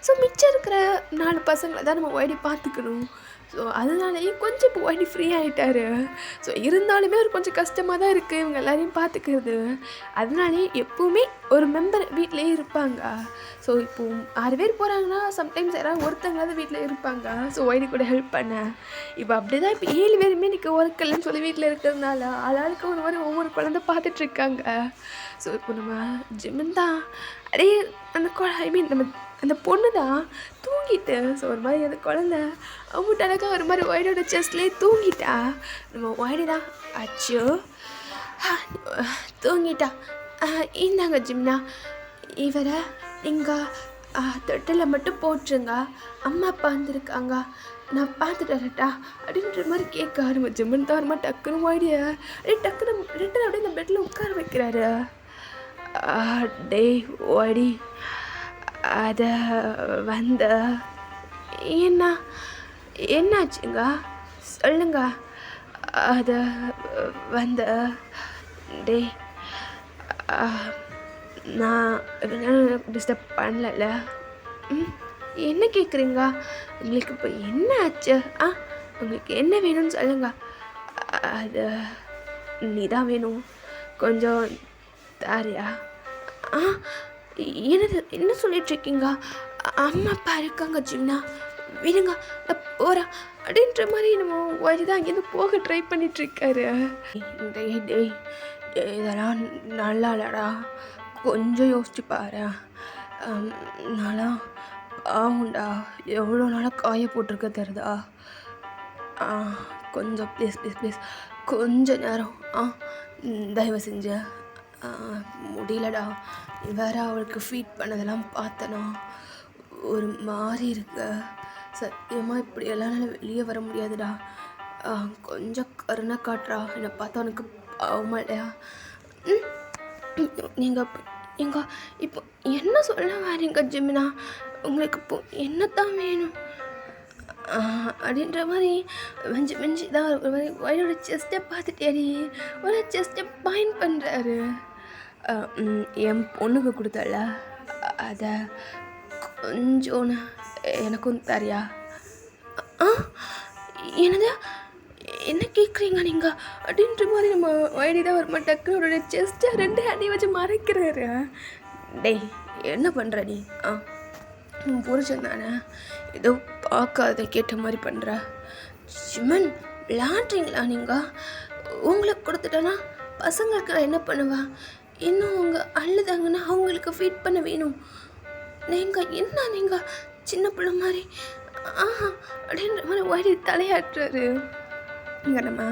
[SPEAKER 1] ஸோ மிச்சம் இருக்கிற 4 பசங்களை தான் நம்ம ஒய்டி பார்த்துக்கணும். ஸோ அதனாலேயே கொஞ்சம் இப்போ ஒய்டி ஃப்ரீ ஆகிட்டார். ஸோ இருந்தாலுமே ஒரு கொஞ்சம் கஷ்டமாக தான் இருக்குது இவங்க எல்லாரையும் பார்த்துக்கிறது. அதனாலேயே எப்போவுமே ஒரு மெம்பர் வீட்டிலே இருப்பாங்க. ஸோ இப்போது 6 பேர் போகிறாங்கன்னா சம்டைம்ஸ் யாராவது ஒருத்தங்களாவது வீட்டில் இருப்பாங்க. ஸோ ஒய்டி கூட ஹெல்ப் பண்ண இப்போ அப்படி தான் இப்போ 7 பேருமே இன்றைக்கி ஒர்க் இல்லைன்னு சொல்லி வீட்டில் இருக்கிறதுனால ஆளாளுக்கு ஒரு மாதிரி ஒவ்வொரு குழந்தை பார்த்துட்ருக்காங்க. ஸோ இப்போ நம்ம ஜிம்மன் தான் அப்படியே அந்த நம்ம அந்த பொண்ணு தான் தூங்கிட்டு. ஸோ ஒரு மாதிரி அந்த குழந்தை அவ்வளோ ஒரு மாதிரி ஒய்டோட செஸ்ட்லேயே தூங்கிட்டா. நம்ம ஒய்டி தான் அச்சோ தூங்கிட்டா. இந்தாங்க ஜிம்னா, இவரை நீங்கள் தொட்டில் மட்டும் போட்டுருங்க, அம்மா அப்பா வந்திருக்காங்க, நான் பார்த்துட்டு வரட்டா அப்படின்ற மாதிரி கேட்க நம்ம ஜிம்மன் தான் ஒரு டக்குன்னு ஒய்டிய அப்படியே டக்குன்னு ரிட்டன் அப்படியே இந்த பெட்டில் உட்கார வைக்கிறாரு. டேய் ஒய்டி, அதை வந்து என்னாச்சுங்க சொல்லுங்க. அதை வந்து டேய் நான் டிஸ்டர்ப் பண்ணல. என்ன கேட்குறீங்க? உங்களுக்கு இப்போ என்ன ஆச்சு? உங்களுக்கு என்ன வேணும்னு சொல்லுங்க. அது நீ தான் வேணும், கொஞ்சம் தாரியா? என்ன சொல்லிகிட்ருக்கீங்க? அம்மா அப்பா இருக்காங்க ஜிம்னா, விடுங்க நான் போகிறேன் அப்படின்ற மாதிரி நம்ம ஒய்டி தான் அங்கேருந்து போக ட்ரை பண்ணிகிட்ருக்காரு. டேய் இதெல்லாம் நல்லா இல்லடா, கொஞ்சம் யோசிச்சு பாரு. நான்லாம் பாவுண்டா, எவ்வளோ நாளாக காய போட்டிருக்க தெரியுதா? கொஞ்சம் ப்ளீஸ் கொஞ்சம் நேரம் தயவு செஞ்சு. முடியலடா, வேற அவளுக்கு ஃபீட் பண்ணதெல்லாம் பார்த்தனா ஒரு மாதிரி இருக்கு. சத்தியமாக இப்படியெல்லாம் என்னால் வெளியே வர முடியாதுடா. கொஞ்சம் கருணை காட்டுறா, என்னை பார்த்தா உனக்கு பாவமா இல்லையா? நீங்கள் இப்போ என்ன சொல்ல வரீங்க ஜிம்னா? உங்களுக்கு இப்போ என்னத்தான் வேணும் அப்படின்ற மாதிரி மிஞ்சி தான் ஒரு மாதிரி ஒய்டோட செஸ்ட்டை பார்த்துட்டேடி ஒரு செஸ்ட்டை பாயிண்ட் பண்ணுறாரு. என் பொண்ணுக்கு கொடுத்தல, அதை கொஞ்சோன்னு எனக்கும் தரியா? என்னது, என்ன கேட்குறீங்க நீங்கள் அப்படின்ற மாதிரி நம்ம ஒய்டி தான் ஒரு டக்குன்னு அவருடைய செஸ்ட்டை 2 ஹேண்டையும் வச்சு மறைக்கிறாரு. டேய் என்ன பண்ணுற நீ? புரிச்சேன் தானே, ஏதோ பார்க்காத கேட்ட மாதிரி பண்ணுற. ஜிம்மன் விளாட்றீங்களா நீங்கள்? உங்களுக்கு கொடுத்துட்டேன்னா பசங்களுக்கு நான் என்ன பண்ணுவேன்? இன்னும் அவங்க அழுதாங்கன்னா அவங்களுக்கு ஃபீட் பண்ண வேணும். நீங்கள் சின்ன பிள்ளை மாதிரி அப்படின்ற மாதிரி ஒய்டி தலையாட்டுறாரு. இங்கே நம்ம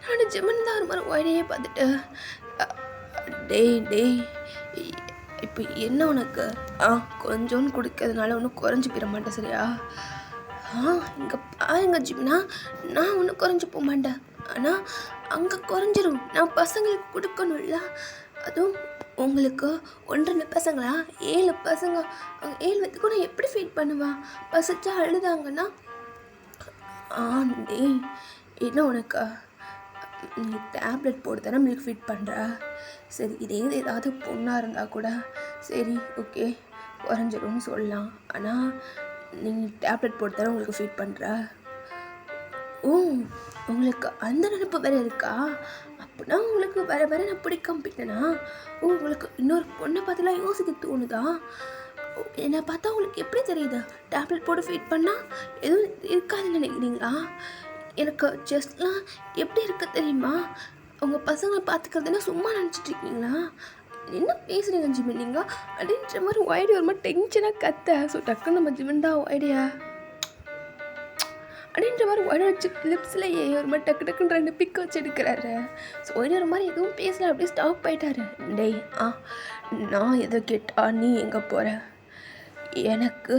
[SPEAKER 1] நான் ஜிம்மன் தான் ஒரு மாதிரி ஒய்டியே பார்த்துட்டு டேய் இப்போ என்ன உனக்கு? கொஞ்சோன்னு குடிக்கிறதுனால ஒன்றும் குறைஞ்சி போயிட மாட்டேன் சரியா? இங்கே பாருங்க ஜிம்னா, நான் ஒன்றும் குறைஞ்சி போக மாட்டேன். ஆனால் அங்கே குறைஞ்சிரும். நான் பசங்களுக்கு கொடுக்கணும்ல. அதுவும் உங்களுக்கு 1-2 பசங்களா? 7 பசங்க. அவங்க 7 பேத்துக்கு நான் எப்படி ஃபீட் பண்ணுவேன்? பசிச்சா அழுதாங்கன்னா டேய் என்ன உனக்கு? நீ டேப்லெட் போட்டு தானே மில்க் ஃபீட் பண்ணுற. சரி, இதே ஏதாவது பொண்ணாக இருந்தால் கூட சரி ஓகே குறைஞ்சிடும்னு சொல்லலாம். ஆனால் நீங்கள் டேப்லெட் போட்டு தானே உங்களுக்கு ஃபீட் பண்ணுற. உங்களுக்கு அந்த நினைப்பு வேறு இருக்கா? அப்படின்னா உங்களுக்கு வேற நான் பிடிக்காம போயிட்டேனா? உங்களுக்கு இன்னொரு பொண்ணை பார்த்துலாம் யோசிக்க தோணுதா? என்னை பார்த்தா உங்களுக்கு எப்படி தெரியுது? டேப்லெட் போட்டு ஃபீட் பண்ணால் எதுவும் இருக்காதுன்னு நினைக்கிறீங்களா? எனக்கு செஸ்லாம் எப்படி இருக்க தெரியுமா? உங்கள் பசங்களை பார்த்துக்கிறதுனா சும்மா நினச்சிட்ருக்கீங்களா? என்ன பேசுகிறீங்க ஜிமின் நீங்கள் அப்படின்ற மாதிரி ஒய்டி ஒரு மாதிரி டென்ஷனாக கத்த. ஸோ டக்குன்னு நம்ம ஜிமின் தான் ஒய்டியா அப்படின்ற மாதிரி ஒய்டி வச்சு லிப்ஸ்லேயே ஒரு மாதிரி டக்கு டக்குன்னு 2 பிக் வச்சு எடுக்கிறாரு. ஸோ ஒய்டி ஒரு மாதிரி எதுவும் பேசல, அப்படியே ஸ்டாப் ஆகிட்டாரு. டேய் நான் எதை கேட்டா நீ எங்கே போகிற? எனக்கு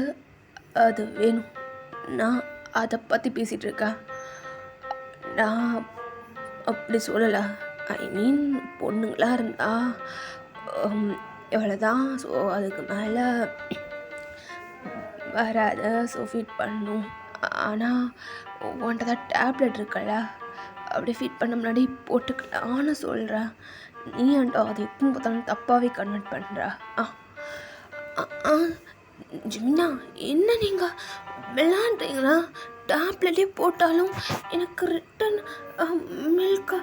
[SPEAKER 1] அது வேணும், நான் அதை பற்றி பேசிகிட்டு இருக்கேன். நான் அப்படி சொல்லலை. ஐ மீன் பொண்ணுங்களாக இருந்தால் எவ்வளோதான். ஸோ அதுக்கு மேலே வராது. ஸோ ஃபீட் பண்ணணும். ஆனால் உன்கிட்ட தான் டேப்லெட் இருக்கல, அப்படியே ஃபீட் பண்ண முன்னாடி போட்டுக்கலான்னு சொல்கிறேன். நீ அண்டா அது எப்பவும் பார்த்தாலும் தப்பாகவே கன்வெர்ட் பண்ணுறா. ஜிமினா என்ன நீங்கள் விளாண்டுறீங்களா? டேப்லெட்டே போட்டாலும் எனக்கு ரிட்டன் மில்க்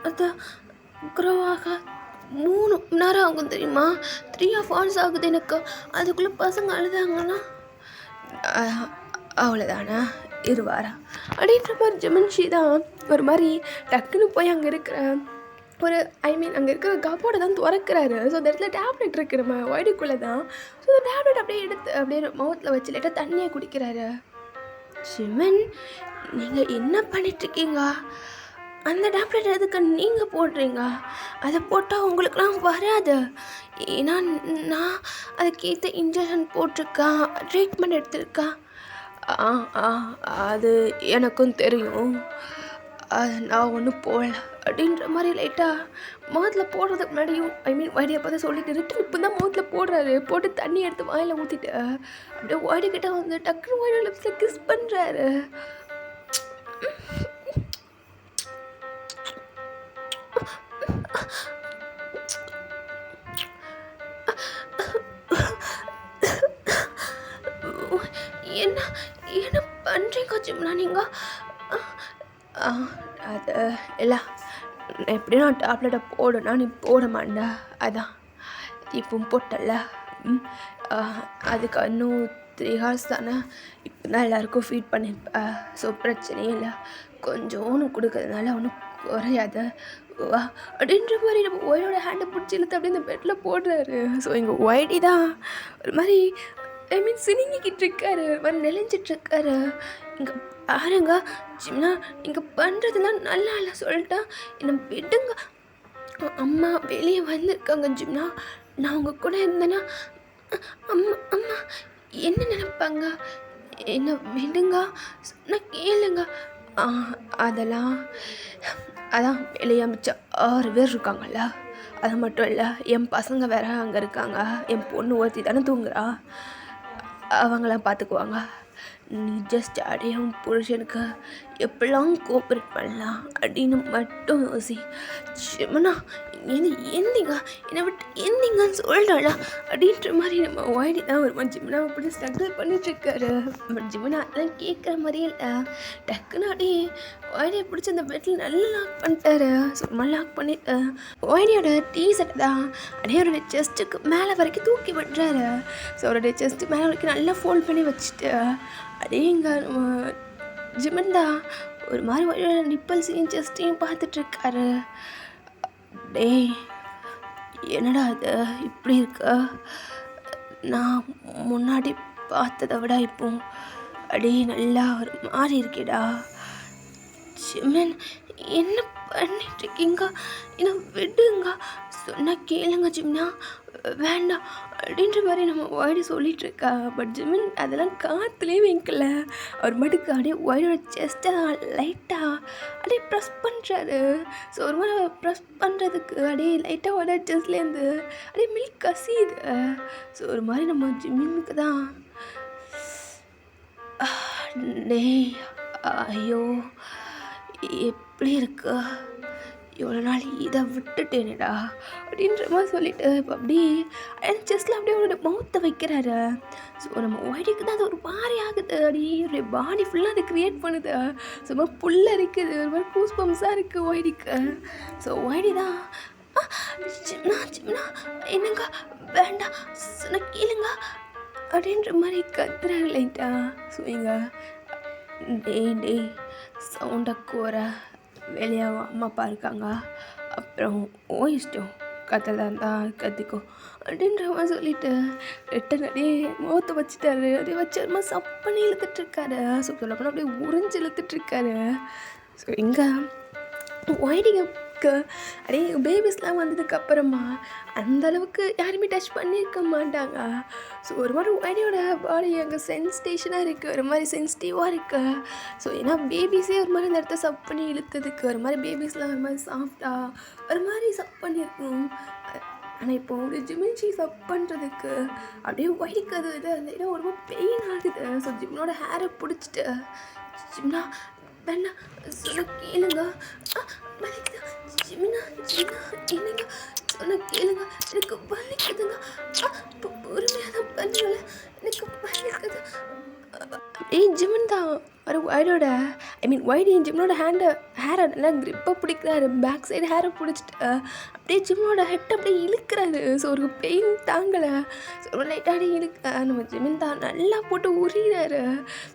[SPEAKER 1] அது க்ரோ ஆக 3 மணி நேரம் ஆகும் தெரியுமா? 3 hours ஆகுது எனக்கு. அதுக்குள்ளே பசங்க அழுதாங்கன்னா அவ்வளோதானா இருவாரா அப்படின்ற மாதிரி ஜிமின்ஷி தான் ஒரு மாதிரி டக்குன்னு போய் அங்கே இருக்கிற ஒரு அங்கே இருக்கிற கப்போட தான் திறக்கிறாரு. ஸோ அந்த இடத்துல டேப்லெட் இருக்குது நம்ம ஒய்டுக்குள்ளே தான். ஸோ அந்த டேப்லெட் அப்படியே எடுத்து அப்படியே மவுத்தில் வச்சு லைட்டாக தண்ணியை குடிக்கிறாரு. ஜிமின் நீங்கள் என்ன பண்ணிட்டுருக்கீங்க? அந்த டேப்லெட் எதுக்கு நீங்கள் போடுறீங்க? அதை போட்டால் உங்களுக்குலாம் வராது. ஏன்னா நான் அதுக்கேற்ற இன்ஜெக்ஷன் போட்டிருக்கேன், ட்ரீட்மெண்ட் எடுத்திருக்கேன். அது எனக்கும் தெரியும், அது நான் ஒன்றும் போடல அப்படின்ற மாதிரி லைட்டாக மௌத்தில் போடுறதுக்கு முன்னாடியும் வைடியை பார்த்து சொல்லிட்டு ரிட்டன் இப்போ தான் மௌத்தில் போடுறாரு. போட்டு தண்ணி எடுத்து வாயில் ஊற்றிட்டு அப்படியே வைடிக்கிட்ட வந்து டக்குன்னு வைடி லிப்ஸில் கிஸ் பண்ணுறாரு. என்ன என்ன பண்ணுறீங்க ஜிம்னா நீங்கள்? அது இல்லை, எப்படி நான் டேப்லெட்டை போடனா நீ போட மாட்டா, அதான் இப்போ போட்டல. அதுக்கு இன்னும் 3 hours தானே. இப்போ தான் எல்லாேருக்கும் ஃபீட் பண்ணியிருப்பேன். ஸோ பிரச்சனையே இல்லை, கொஞ்சோன்னு கொடுக்கறதுனால ஒன்றும் குறையாத வா அப்படின்ற மாதிரி நம்ம ஒய்டோட ஹேண்டை பிடிச்சி இழுத்து அப்படியே இந்த பெட்டில் போடுறாரு. ஸோ எங்கள் ஒய்டி தான் ஒரு மாதிரி சினிங்கிக்கிட்டு இருக்காரு, ஒரு மாதிரி நெளிஞ்சிட்ருக்காரு. இங்கே பாருங்க ஜிம்னா நீங்கள் பண்ணுறதுலாம் நல்லா இல்லை சொல்லிட்டா என்னை விடுங்க. அம்மா வெளியே வந்திருக்காங்க ஜிம்னா, நான் உங்கள் கூட இருந்தேன்னா அம்மா அம்மா என்ன நினைப்பாங்க? என்னை விடுங்க, சொன்னால் கேளுங்க. அதெல்லாம் அதான் வெளியே மிச்சம் 6 பேர் இருக்காங்கல்ல, அது மட்டும் இல்லை என் பசங்க வேற அங்கே இருக்காங்க. என் பொண்ணு ஒருத்தி தானே தூங்குறா, அவங்களாம் பார்த்துக்குவாங்க. நீ ஜஸ்ட் அடையும் புருஷனுக்கு எப்படிலாம் கோஆப்ரேட் பண்ணலாம் அப்படின்னு மட்டும் யோசி. ஜிம்னா எந்திங்க, என்னை விட்டு எந்திங்கன்னு சொல்லிட்டாளா அப்படின்ற மாதிரி நம்ம ஒய்டி தான் ஒரு மாதிரி ஜிம்னா அப்படி ஸ்ட்ரகிள் பண்ணிட்டுருக்காரு. பட் ஜிம்னா அதெல்லாம் கேட்குற மாதிரியே இல்லை. டக்குன்னு அப்படியே ஒய்டியை பிடிச்சி அந்த பெட்டில் நல்லா லாக் பண்ணிட்டாரு. சும்மா லாக் பண்ணிட்டு ஒய்டியோட டீ-ஷர்ட்டை தான் அப்படியே அவருடைய செஸ்ட்டுக்கு மேலே வரைக்கும் தூக்கி விட்டுறாரு. ஸோ அவருடைய செஸ்ட்டு மேலே வரைக்கும் நல்லா ஃபோல்ட் பண்ணி வச்சுட்டு அப்படியே இங்கே நம்ம ஜிமின் தான் ஒரு மாதிரி ஒய்டியோட நிப்பல்ஸையும் செஸ்ட்டையும் பார்த்துட்ருக்காரு. டேய் என்னடா அது இப்படி இருக்க? நான் முன்னாடி பார்த்ததை விட இப்போ அப்படியே நல்லா ஒரு மாதிரி இருக்கேடா. ஜிமின் என்ன பண்ணிட்டுருக்கீங்க? என்ன விடுங்க, சொன்னால் கேளுங்க ஜிம்னா, வேண்டாம் அப்படின்ற மாதிரி நம்ம ஒய்டி சொல்லிகிட்ருக்கா. பட் ஜிமின் அதெல்லாம் காற்றுலேயே வைக்கல. அவர் மட்டுக்கு அப்படியே ஒய்டோட செஸ்ட்டை லைட்டாக அப்படியே ப்ரெஸ் பண்ணுறாரு. ஸோ ஒரு மாதிரி ப்ரெஸ் பண்ணுறதுக்கு அப்படியே லைட்டாக ஒய்டோட செஸ்ட்லேருந்து அப்படியே மில்க் கசியுது. ஸோ ஒரு மாதிரி நம்ம ஜிமினுக்கு தான் டேய் ஐயோ எப்படி இருக்கு, இவ்வளோ நாள் இதை விட்டுட்டேனேடா அப்படின்ற மாதிரி சொல்லிட்டு இப்போ அப்படியே செஸ்டில் அப்படியே அவரோட மவுத்தை வைக்கிறாரு. ஸோ நம்ம ஒய்டிக்கு தான் அது ஒரு மாதிரி ஆகுது. அப்படியே ஒரு பாடி ஃபுல்லாக அதை க்ரியேட் பண்ணுது. சும்மா புல்ல இருக்குது, ஒரு மாதிரி கூஸ் பம்ஸாக இருக்குது ஒய்டிக்கு. ஸோ ஒய்டி தான் ஜிம்னா ஜிம்னா என்னங்க வேண்டாம், சொன்ன கேளுங்க அப்படின்ற மாதிரி கத்துறாரு லைட்டா. ஸோ இங்கே டேய் டேய் சவுண்டை கூற வெளியே அம்மா அப்பா இருக்காங்க, அப்புறம் ஓ இஷ்டம் கத்ததா இருந்தா கத்திக்கோ அப்படின்ற மாதிரி சொல்லிட்டு ரிட்டன் அப்படியே முகத்தை வச்சுட்டாரு. அப்படியே வச்சு ஒரு மாதிரி சப்பனி இழுத்துட்ருக்காரு. ஸோ சொல்ல போனால் அப்படியே உறிஞ்சு இழுத்துட்ருக்காரு. ஸோ இங்கே ஒய்டிக்கு அப்படியே பேபிஸ்லாம் வந்ததுக்கப்புறமா அந்தளவுக்கு யாருமே டச் பண்ணியிருக்க மாட்டாங்க. ஸோ ஒரு மாதிரி ஒய்டியோட பாடி அங்கே சென்சிட்டேஷனாக இருக்குது, ஒரு மாதிரி சென்சிட்டிவாக இருக்குது. ஸோ ஏன்னா பேபிஸே ஒரு மாதிரி இந்த இடத்த சப் பண்ணி இழுத்ததுக்கு ஒரு மாதிரி பேபிஸ்லாம் ஒரு மாதிரி சாஃப்டாக ஒரு மாதிரி சப் பண்ணியிருக்கும். ஆனால் இப்போ ஒரு ஜிமின்ச்சி சப் பண்ணுறதுக்கு அப்படியே ஒய்டிக்கு அது இது அந்த இடம் ஒரு மாதிரி பெயின் ஆகுது. ஸோ ஜிம்னோட ஹேரை பிடிச்சிட்டு ஜிம்னா வேணா சொன்ன கேளுங்க, வலிக்குதா ஜிம்னா ஜிம்னா என்னங்க சொன்ன கேளுங்க, எனக்கு வலிக்குதுங்க, பொறுமையாக தான் பண்ணுங்கள எனக்கு வலிக்குது. அப்படியே ஜிம்மன் தான் ஒரு ஒய்டோட ஒய்டு ஜிம்னோட ஹேரை நல்லா க்ரிப்பாக பிடிக்கிறாரு. பேக் சைடு ஹேரை பிடிச்சிட்டு அப்படியே ஜிம்மோட ஹெட்டை அப்படியே இழுக்கிறாரு. ஸோ ஒரு பெயின் தாங்கலை. ஸோ ஒரு லைட்டாக நம்ம ஜிம்மன் தான் நல்லா போட்டு உரிகிறாரு.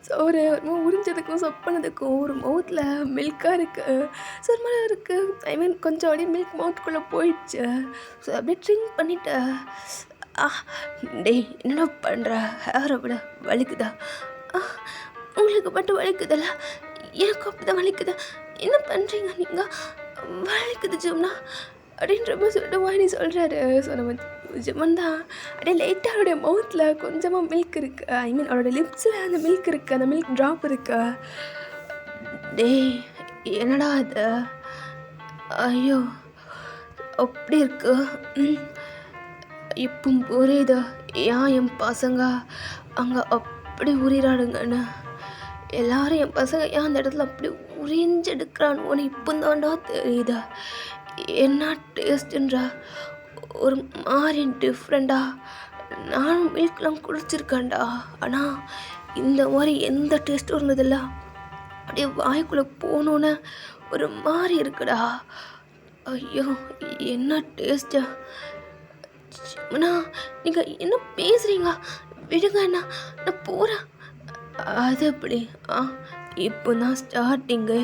[SPEAKER 1] ஸோ ஒரு உறிஞ்சதுக்கும் சொப்பினதுக்கும் ஒரு மவுத்தில் மில்காக இருக்குது. ஸோ ஒரு மாதிரி இருக்குது. கொஞ்சம் அப்படியே மில்க் மவுத்துக்குள்ளே போயிடுச்சு. ஸோ அப்படியே ட்ரிங்க் பண்ணிவிட்டு டேய் என்னடா பண்ணுற, ஹேரை விட வலிக்குதா, உங்களுக்கு மட்டும் வலிக்குதில்ல, எனக்கு அப்படி தான் வலிக்குதா, என்ன பண்ணுறீங்க நீங்கள், வலிக்குது ஜிம்னா அப்படின்ற மாதிரி சொல்லிட்டு வாணி சொல்கிறாரு. ஸோ நம்ம ஜிம்மன் தான் அப்படியே லைட்டாக அவருடைய மவுத்தில் கொஞ்சமாக மில்க் இருக்குது, அவரோட லிப்ஸில் அந்த மில்க் இருக்குது, அந்த மில்க் ட்ராப் இருக்கு. டேய் என்னடா அது, ஐயோ அப்படி இருக்கு, இப்போ புரியுது ஏன் என் பசங்க அங்கே அப்படி உரிறாடுங்கன்னு. எல்லாரும் என் பசங்க ஏன் அந்த இடத்துல அப்படி உறிஞ்செடுக்கிறான்னு இப்போ தான்டா தெரியுது. என்ன டேஸ்ட்டுன்ற ஒரு மாதிரி டிஃப்ரெண்ட்டாக நானும் மில்க்லாம் குடிச்சிருக்கேன்டா, ஆனால் இந்த மாதிரி எந்த டேஸ்ட்டும் இருந்ததில்ல. அப்படியே வாய்க்குள்ளே போனோன்னே ஒரு மாதிரி இருக்குடா. ஐயோ என்ன டேஸ்ட்டு. அண்ணா நீங்கள் என்ன பேசுகிறீங்க, விடுங்க அண்ணா நான் போகிறேன். அது எப்படி இப்போ தான் ஸ்டார்டிங்கு,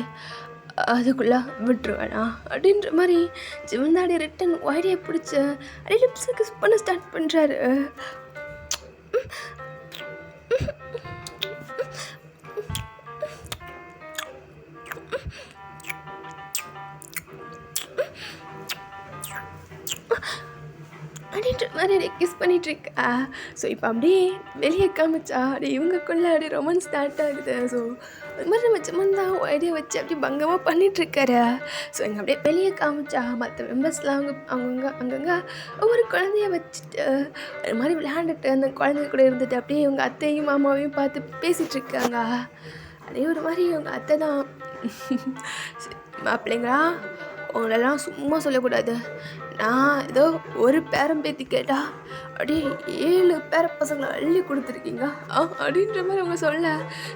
[SPEAKER 1] அதுக்குள்ளே விட்டுருவேண்ணா அப்படின்ற மாதிரி ஜிம்னாடி ரிட்டன் ஒய்டியை பிடிச்சி அப்படியே லிப்ஸை கிஸ் பண்ண ஸ்டார்ட் பண்ணுறாரு. அப்படின்ற மாதிரி அப்படியே கிஸ் பண்ணிகிட்ருக்கா. ஸோ இப்போ அப்படியே வெளியே காமிச்சா அப்படியே இவங்கக்குள்ளே அப்படியே ரொமான்ஸ் ஸ்டார்ட் ஆகுது. ஸோ அது மாதிரி நம்ம ஜிம்மன் தான் ஐடியா வச்சு அப்படியே பங்கமாக பண்ணிகிட்ருக்காரு. ஸோ இங்கே அப்படியே வெளியே காமிச்சா மற்ற மெம்பர்ஸ்லாம் அங்கங்கே ஒவ்வொரு குழந்தைய வச்சுட்டு அது மாதிரி விளையாண்டுட்டு அந்த குழந்தைங்க கூட இருந்துட்டு அப்படியே இவங்க அத்தையும் மாமாவையும் பார்த்து பேசிகிட்ருக்காங்க. அப்படியே ஒரு மாதிரி இவங்க அத்தை தான் மாப்பிள்ளைங்களா உங்களெல்லாம் சும்மா சொல்லக்கூடாது, நான் ஏதோ ஒரு பேரம் பேத்தி கேட்டா அப்படியே 7 பேர பசங்களை அள்ளி கொடுத்துருக்கீங்க அப்படின்ற மாதிரி அவங்க சொல்ல.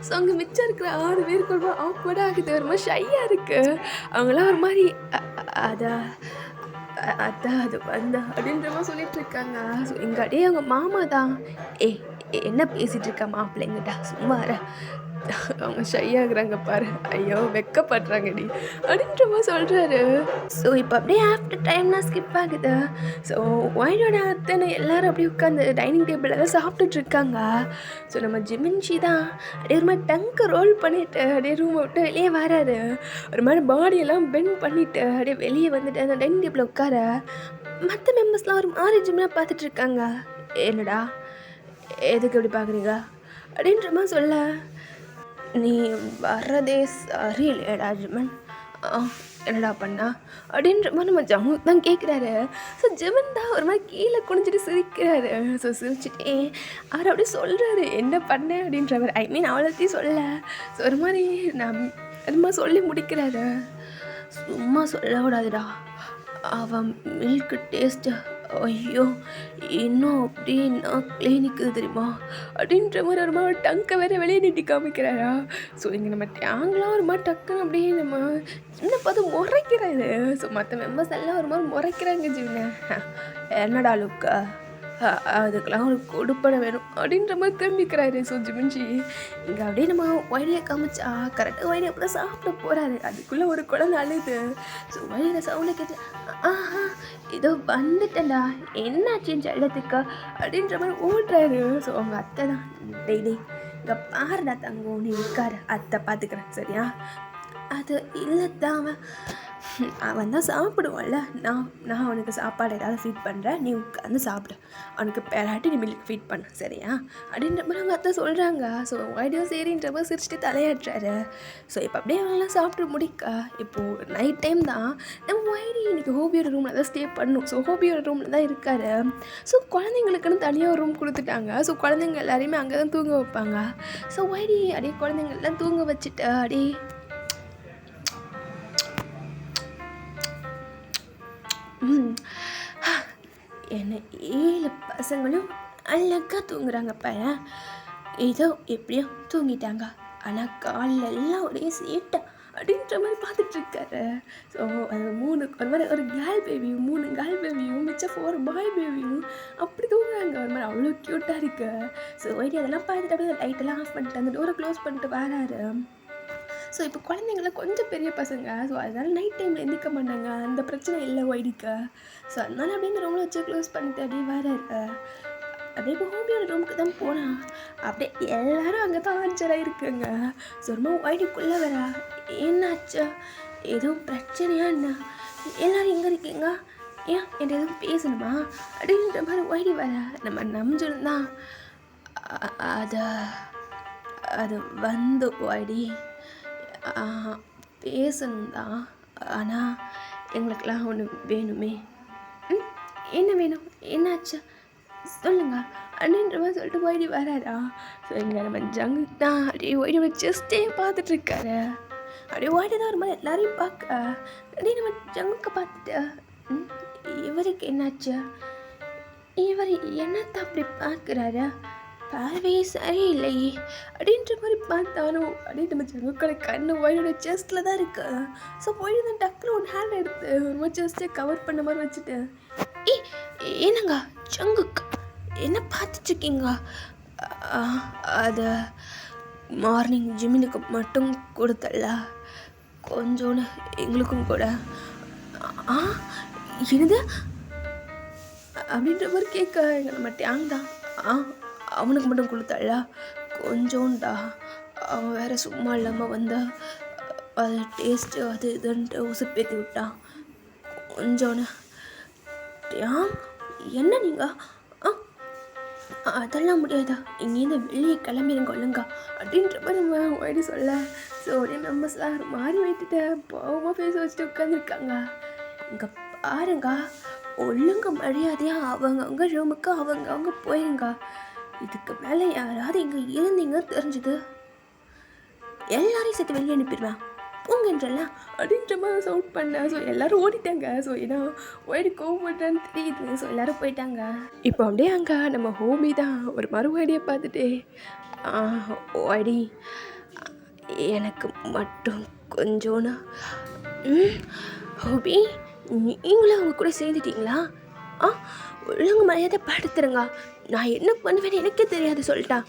[SPEAKER 1] ஸோ அங்கே மிச்சம் இருக்கிற 6 பேருக்கு ஒரு மாதிரி ஆக்வர்டாக ஆகுது, ஒரு மாதிரி ஷையாக இருக்குது. அவங்களாம் ஒரு மாதிரி அதான் அது வந்தா அப்படின்ற மாதிரி சொல்லிட்டு இருக்காங்க. ஸோ எங்கள் அடையே அவங்க மாமா தான் என்ன பேசிகிட்டு இருக்கா மாப்பிள்ளைங்கிட்டா சும்மா அவங்க ஷையாகிறாங்க பாரு, ஐயோ வெக்கப்படுறாங்கடி அப்படின்ற மாதிரி சொல்கிறாரு. ஸோ இப்போ அப்படியே ஆஃப்டர் டைம்லாம் ஸ்கிப் ஆகுது. ஸோ ஒய்டோட அத்தனை எல்லோரும் அப்படியே உட்காந்து டைனிங் டேபிளில் சாப்பிட்டுட்ருக்காங்க. ஸோ நம்ம ஜிமின்ஷி தான் அப்படியே ஒரு மாதிரி டங்கை ரோல் பண்ணிவிட்டு அப்படியே ரூமை விட்டு வெளியே வராரு. ஒரு மாதிரி பாடியெல்லாம் பெண்ட் பண்ணிவிட்டு அப்படியே வெளியே வந்துட்டு அந்த டைனிங் டேபிளில் உட்கார மற்ற மெம்பர்ஸ்லாம் ஒரு மாதிரி ஜிம்லாம் பார்த்துட்ருக்காங்க. என்னடா எதுக்கு எப்படி பார்க்குறீங்க அப்படின்ற மாதிரி சொல்ல, நீ வர்றதே சரியில்லையடா ஜிமன், என்னடா பண்ணா அப்படின்ற மாதிரி நம்ம ஜம்மு தான் கேட்குறாரு. ஸோ ஜிமன் தான் ஒரு மாதிரி கீழே குனிஞ்சிட்டு சிரிக்கிறாரு. ஸோ சிரிச்சுட்டே அவர் அப்படியே சொல்கிறாரு என்ன பண்ணேன் அப்படின்றவர், அவ்வளோத்தையும் சொல்ல. ஸோ ஒரு மாதிரி நான் அது மாதிரி சொல்லி முடிக்கிறாரு. சும்மா சொல்லக்கூடாதுடா, அவன் மில்க் டேஸ்ட்டு ஐயோ இன்னும் அப்படியே நான் கிளினிக்குது தெரியுமா அப்படின்ற மாதிரி ஒரு மாதிரி டங்கை வேறு வெளியே நீட்டி காமிக்கிறாரா. ஸோ இங்கே நம்ம டேங்கெலாம் ஒரு மாதிரி டக்குன்னு அப்படியே நம்ம சின்ன பார்த்து முறைக்கிறாரு. ஸோ மற்ற மெம்பர்ஸ் எல்லாம் ஒரு மாதிரி முறைக்கிறாங்க ஜீவனை, என்னடா லுக்கா அதுக்கெல்லாம் அவனுக்கு கொடுப்பனை வேணும் அப்படின்ற மாதிரி திரும்பிக்கிறாரு. ஸோ ஜிமின்ஜி இங்கே அப்படியே நம்ம ஒய்டியை காமிச்சா கரெக்டாக ஒய்டி அப்போ தான் சாப்பிட போகிறாரு. அதுக்குள்ளே ஒரு குழந்தை அழுது. ஸோ ஒய்டியில் சவுண்டை கேட்டு ஆஹா இதோ வந்துட்டேன்டா என்னாச்சுன்னு செல்லத்துக்கா அப்படின்ற மாதிரி ஓடுறாரு. ஸோ அவங்க அத்தை தான் டெய்லி இங்கே பாருடா தங்கம் நீ இருக்காரு அத்தை பார்த்துக்கிறேன் சரியா. அது இல்லைத்தான் அவன் தான் சாப்பிடுவான்ல. நான் அவனுக்கு சாப்பாடு ஏதாவது ஃபீட் பண்ணுறேன் நீ உட்காந்து சாப்பிடு. அவனுக்கு பேராட்டி நீ மில்க் ஃபீட் பண்ண சரியா அப்படின்ற மாதிரி அவங்க அத்தை சொல்கிறாங்க. ஸோ ஒய்டியோ சரின்ற மாதிரி சிரிச்சுட்டு தலையாட்டுறாரு. ஸோ இப்போ அப்படியே அவங்களாம் சாப்பிட்டு முடிக்க இப்போது நைட் டைம் தான். நம்ம ஒய்டி இன்றைக்கி ஹோபியோட ரூமில் தான் ஸ்டே பண்ணணும். ஸோ ஹோபியோட ரூமில் தான் இருக்காரு. ஸோ குழந்தைங்களுக்குன்னு தனியாக ஒரு ரூம் கொடுத்துட்டாங்க. ஸோ குழந்தைங்க எல்லாரையுமே அங்கே தான் தூங்க வைப்பாங்க. ஸோ ஒய்டி அப்படியே குழந்தைங்கள்லாம் தூங்க வச்சுட்டு அப்படியே என்ன 7 பசங்களும் அழகாக தூங்குறாங்க பையன். ஏதோ எப்படியோ தூங்கிட்டாங்க. ஆனால் காலில் எல்லாம் ஒரே சேட்டை அப்படின்ற மாதிரி பார்த்துட்ருக்காரு. ஸோ அது 3 ஒரு மாதிரி ஒரு கேர்ள் பேபியும் 3 கேர்ள் பேபியும் மிச்சம் 4 பாய் பேபியும் அப்படி தூங்குறாங்க. ஒரு மாதிரி அவ்வளோ க்யூட்டாக இருக்கு. ஸோ ஒய்டி அதெல்லாம் பார்த்துட்டு அப்படியே லைட்டெல்லாம் ஆஃப் பண்ணிட்டு அந்த டோரை க்ளோஸ் பண்ணிட்டு வராரு. ஸோ இப்போ குழந்தைங்களாம் கொஞ்சம் பெரிய பசங்க. ஸோ அதனால் நைட் டைமில் எந்திரிக்க மாட்டாங்க. அந்த பிரச்சனை இல்லை ஒய்டிக்கு. ஸோ அதனால் அப்படியே இந்த ரூமில் வச்சு க்ளோஸ் பண்ணிட்டு அப்படியே வராரு. அப்படியே இப்போ ஹோபியோட ரூமுக்கு தான் போனால் அப்படியே எல்லோரும் அங்கே தான் ஆச்சராக இருக்குங்க. ஸோ ரொம்ப ஒய்டிக்குள்ளே வரா என்னாச்சு எதுவும் பிரச்சனையா என்ன எல்லோரும் எங்கே இருக்கீங்க ஏன் என்கிட்ட எதுவும் பேசணுமா அப்படின்ற மாதிரி ஒய்டி வர நம்ம நம்பிச்சுன்னு தான் அது வந்து ஒய்டி பேசணும் தான். ஆனால் எங்களுக்கெல்லாம் ஒன்று வேணுமே. என்ன வேணும் என்னாச்சு சொல்லுங்க அப்படின்ற மாதிரி சொல்லிட்டு ஒய்டி வராரா. ஸோ இங்கே நம்ம ஜங்கு தான் அப்படியே ஒய்டியோட செஸ்டே பார்த்துட்ருக்காரு. அப்படியே ஒய்டி தான் ஒரு மாதிரி எல்லாரையும் பார்க்க அப்படியே நம்ம ஜங்குக்கு பார்த்துட்டு இவருக்கு என்னாச்சு இவர் என்னத்தான் அப்படி பார்க்குறாரு பார்வையே சரியில்லையே அப்படின்ற மாதிரி பார்த்தாலும் அப்படியே நம்ம ஜங்குக்களை கண்ணு ஒய்டோட செஸ்ட்டில் தான் இருக்கு. ஸோ ஒய்டு தான் டக்குனு ஒரு ஹேண்ட் எடுத்து ஒரு மாதிரி செஸ்ட்டை கவர் பண்ண மாதிரி வச்சுட்டு என்னங்க ஜங்குக் என்ன பார்த்துட்ருக்கீங்க அதை மார்னிங் ஜிமினுக்கு மட்டும் கொடுத்தல கொஞ்சோன்னு எங்களுக்கும் கூட என்னது அப்படின்ற மாதிரி கேட்க நம்ம டேங் தான் அவனுக்கு மட்டும் கொடுத்தாளா கொஞ்சோண்டா அவன் வேறு சும்மா இல்லாமல் வந்து அது டேஸ்ட்டு அது இதுன்ட்டு உசுப்பேற்றி விட்டான் கொஞ்சோன்னு டேங் என்ன நீங்கள் அதெல்லாம் முடியாதா இங்கேருந்து வெளியே கிளம்பிடுங்க ஒழுங்கா அப்படின்ற மாதிரி நம்ம ஒய்டி சொல்ல. ஸோ அப்படியே மெம்பர்ஸ்லாம் மாறி வைத்துட்டு பாவமாக பேச வச்சுட்டு உட்காந்துருக்காங்க. இங்கே பாருங்க ஒழுங்க மரியாதையாக அவங்க ரூமுக்கு அவங்க போயிருங்க. இதுக்கு மேலே யாராவது இங்கே இருந்தீங்க தெரிஞ்சது எல்லாரையும் சேர்த்து வெளியே அனுப்பிடுவேன் போங்கன்றல அப்படின்ற மாதிரி சவுண்ட் பண்ண. ஸோ எல்லோரும் ஓடிட்டாங்க. ஸோ ஏன்னா ஒய்டி கோவப்பட்டான்னு தெரியுது. ஸோ எல்லோரும் போயிட்டாங்க. இப்போ அப்படியே அங்கே நம்ம ஹோபி தான் ஒரு மறு ஒய்டியை பார்த்துட்டு ஒய்டி எனக்கு மட்டும் கொஞ்சோன்னு ஹோபி நீங்களும் அவங்க கூட சேர்ந்துட்டீங்களா ஒழுங்கு மரியாதை படுத்துருங்க நான் என்ன பண்ணுவேன்னு எனக்கே தெரியாது சொல்லிட்டான்.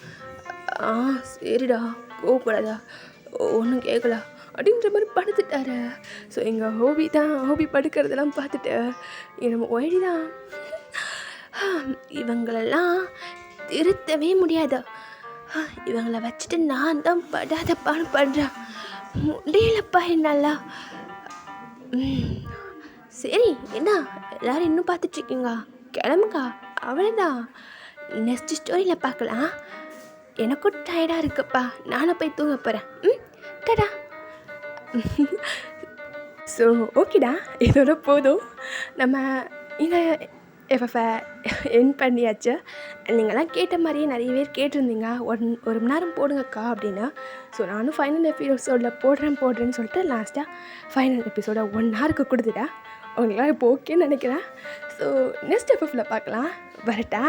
[SPEAKER 1] சரிடா கோவப்படாதா ஒன்றும் கேட்கல அப்படின்ற மாதிரி படுத்துட்டாரு. ஸோ எங்கள் ஹோபி படுக்கிறதெல்லாம் பார்த்துட்டு நம்ம ஒய்டி தான் இவங்களெல்லாம் திருத்தவே முடியாது. இவங்களை வச்சுட்டு நான் தான் படாத பாடுபடுறேன் முடியலப்பா என்னால. சரி என்ன எல்லோரும் இன்னும் பார்த்துட்ருக்கீங்க கிளம்புங்க அவ்வளோதான் நெக்ஸ்ட் ஸ்டோரியில் பார்க்கலாம். எனக்கும் டயர்டாக இருக்குப்பா நானும் போய் தூங்க போகிறேன். டடா. ஸோ ஓகேடா இதோட போதும் நம்ம இந்த எஃப்எஃப்ஐ என் பண்ணியாச்சு. நீங்களாம் கேட்ட மாதிரியே நிறைய பேர் கேட்டிருந்தீங்க ஒரு மணி நேரம் போடுங்கக்கா அப்படின்னா. ஸோ நானும் ஃபைனல் எபிசோடில் போடுறேன்னு சொல்லிட்டு லாஸ்ட்டாக ஃபைனல் எபிசோட 1 ஹவருக்கு கொடுத்துட்டேன். அவங்களுக்குலாம் இப்போ ஓகேன்னு நினைக்கிறேன். ஸோ நெக்ஸ்ட் எஃப்எஃப்ல பார்க்கலாம் வரட்டா.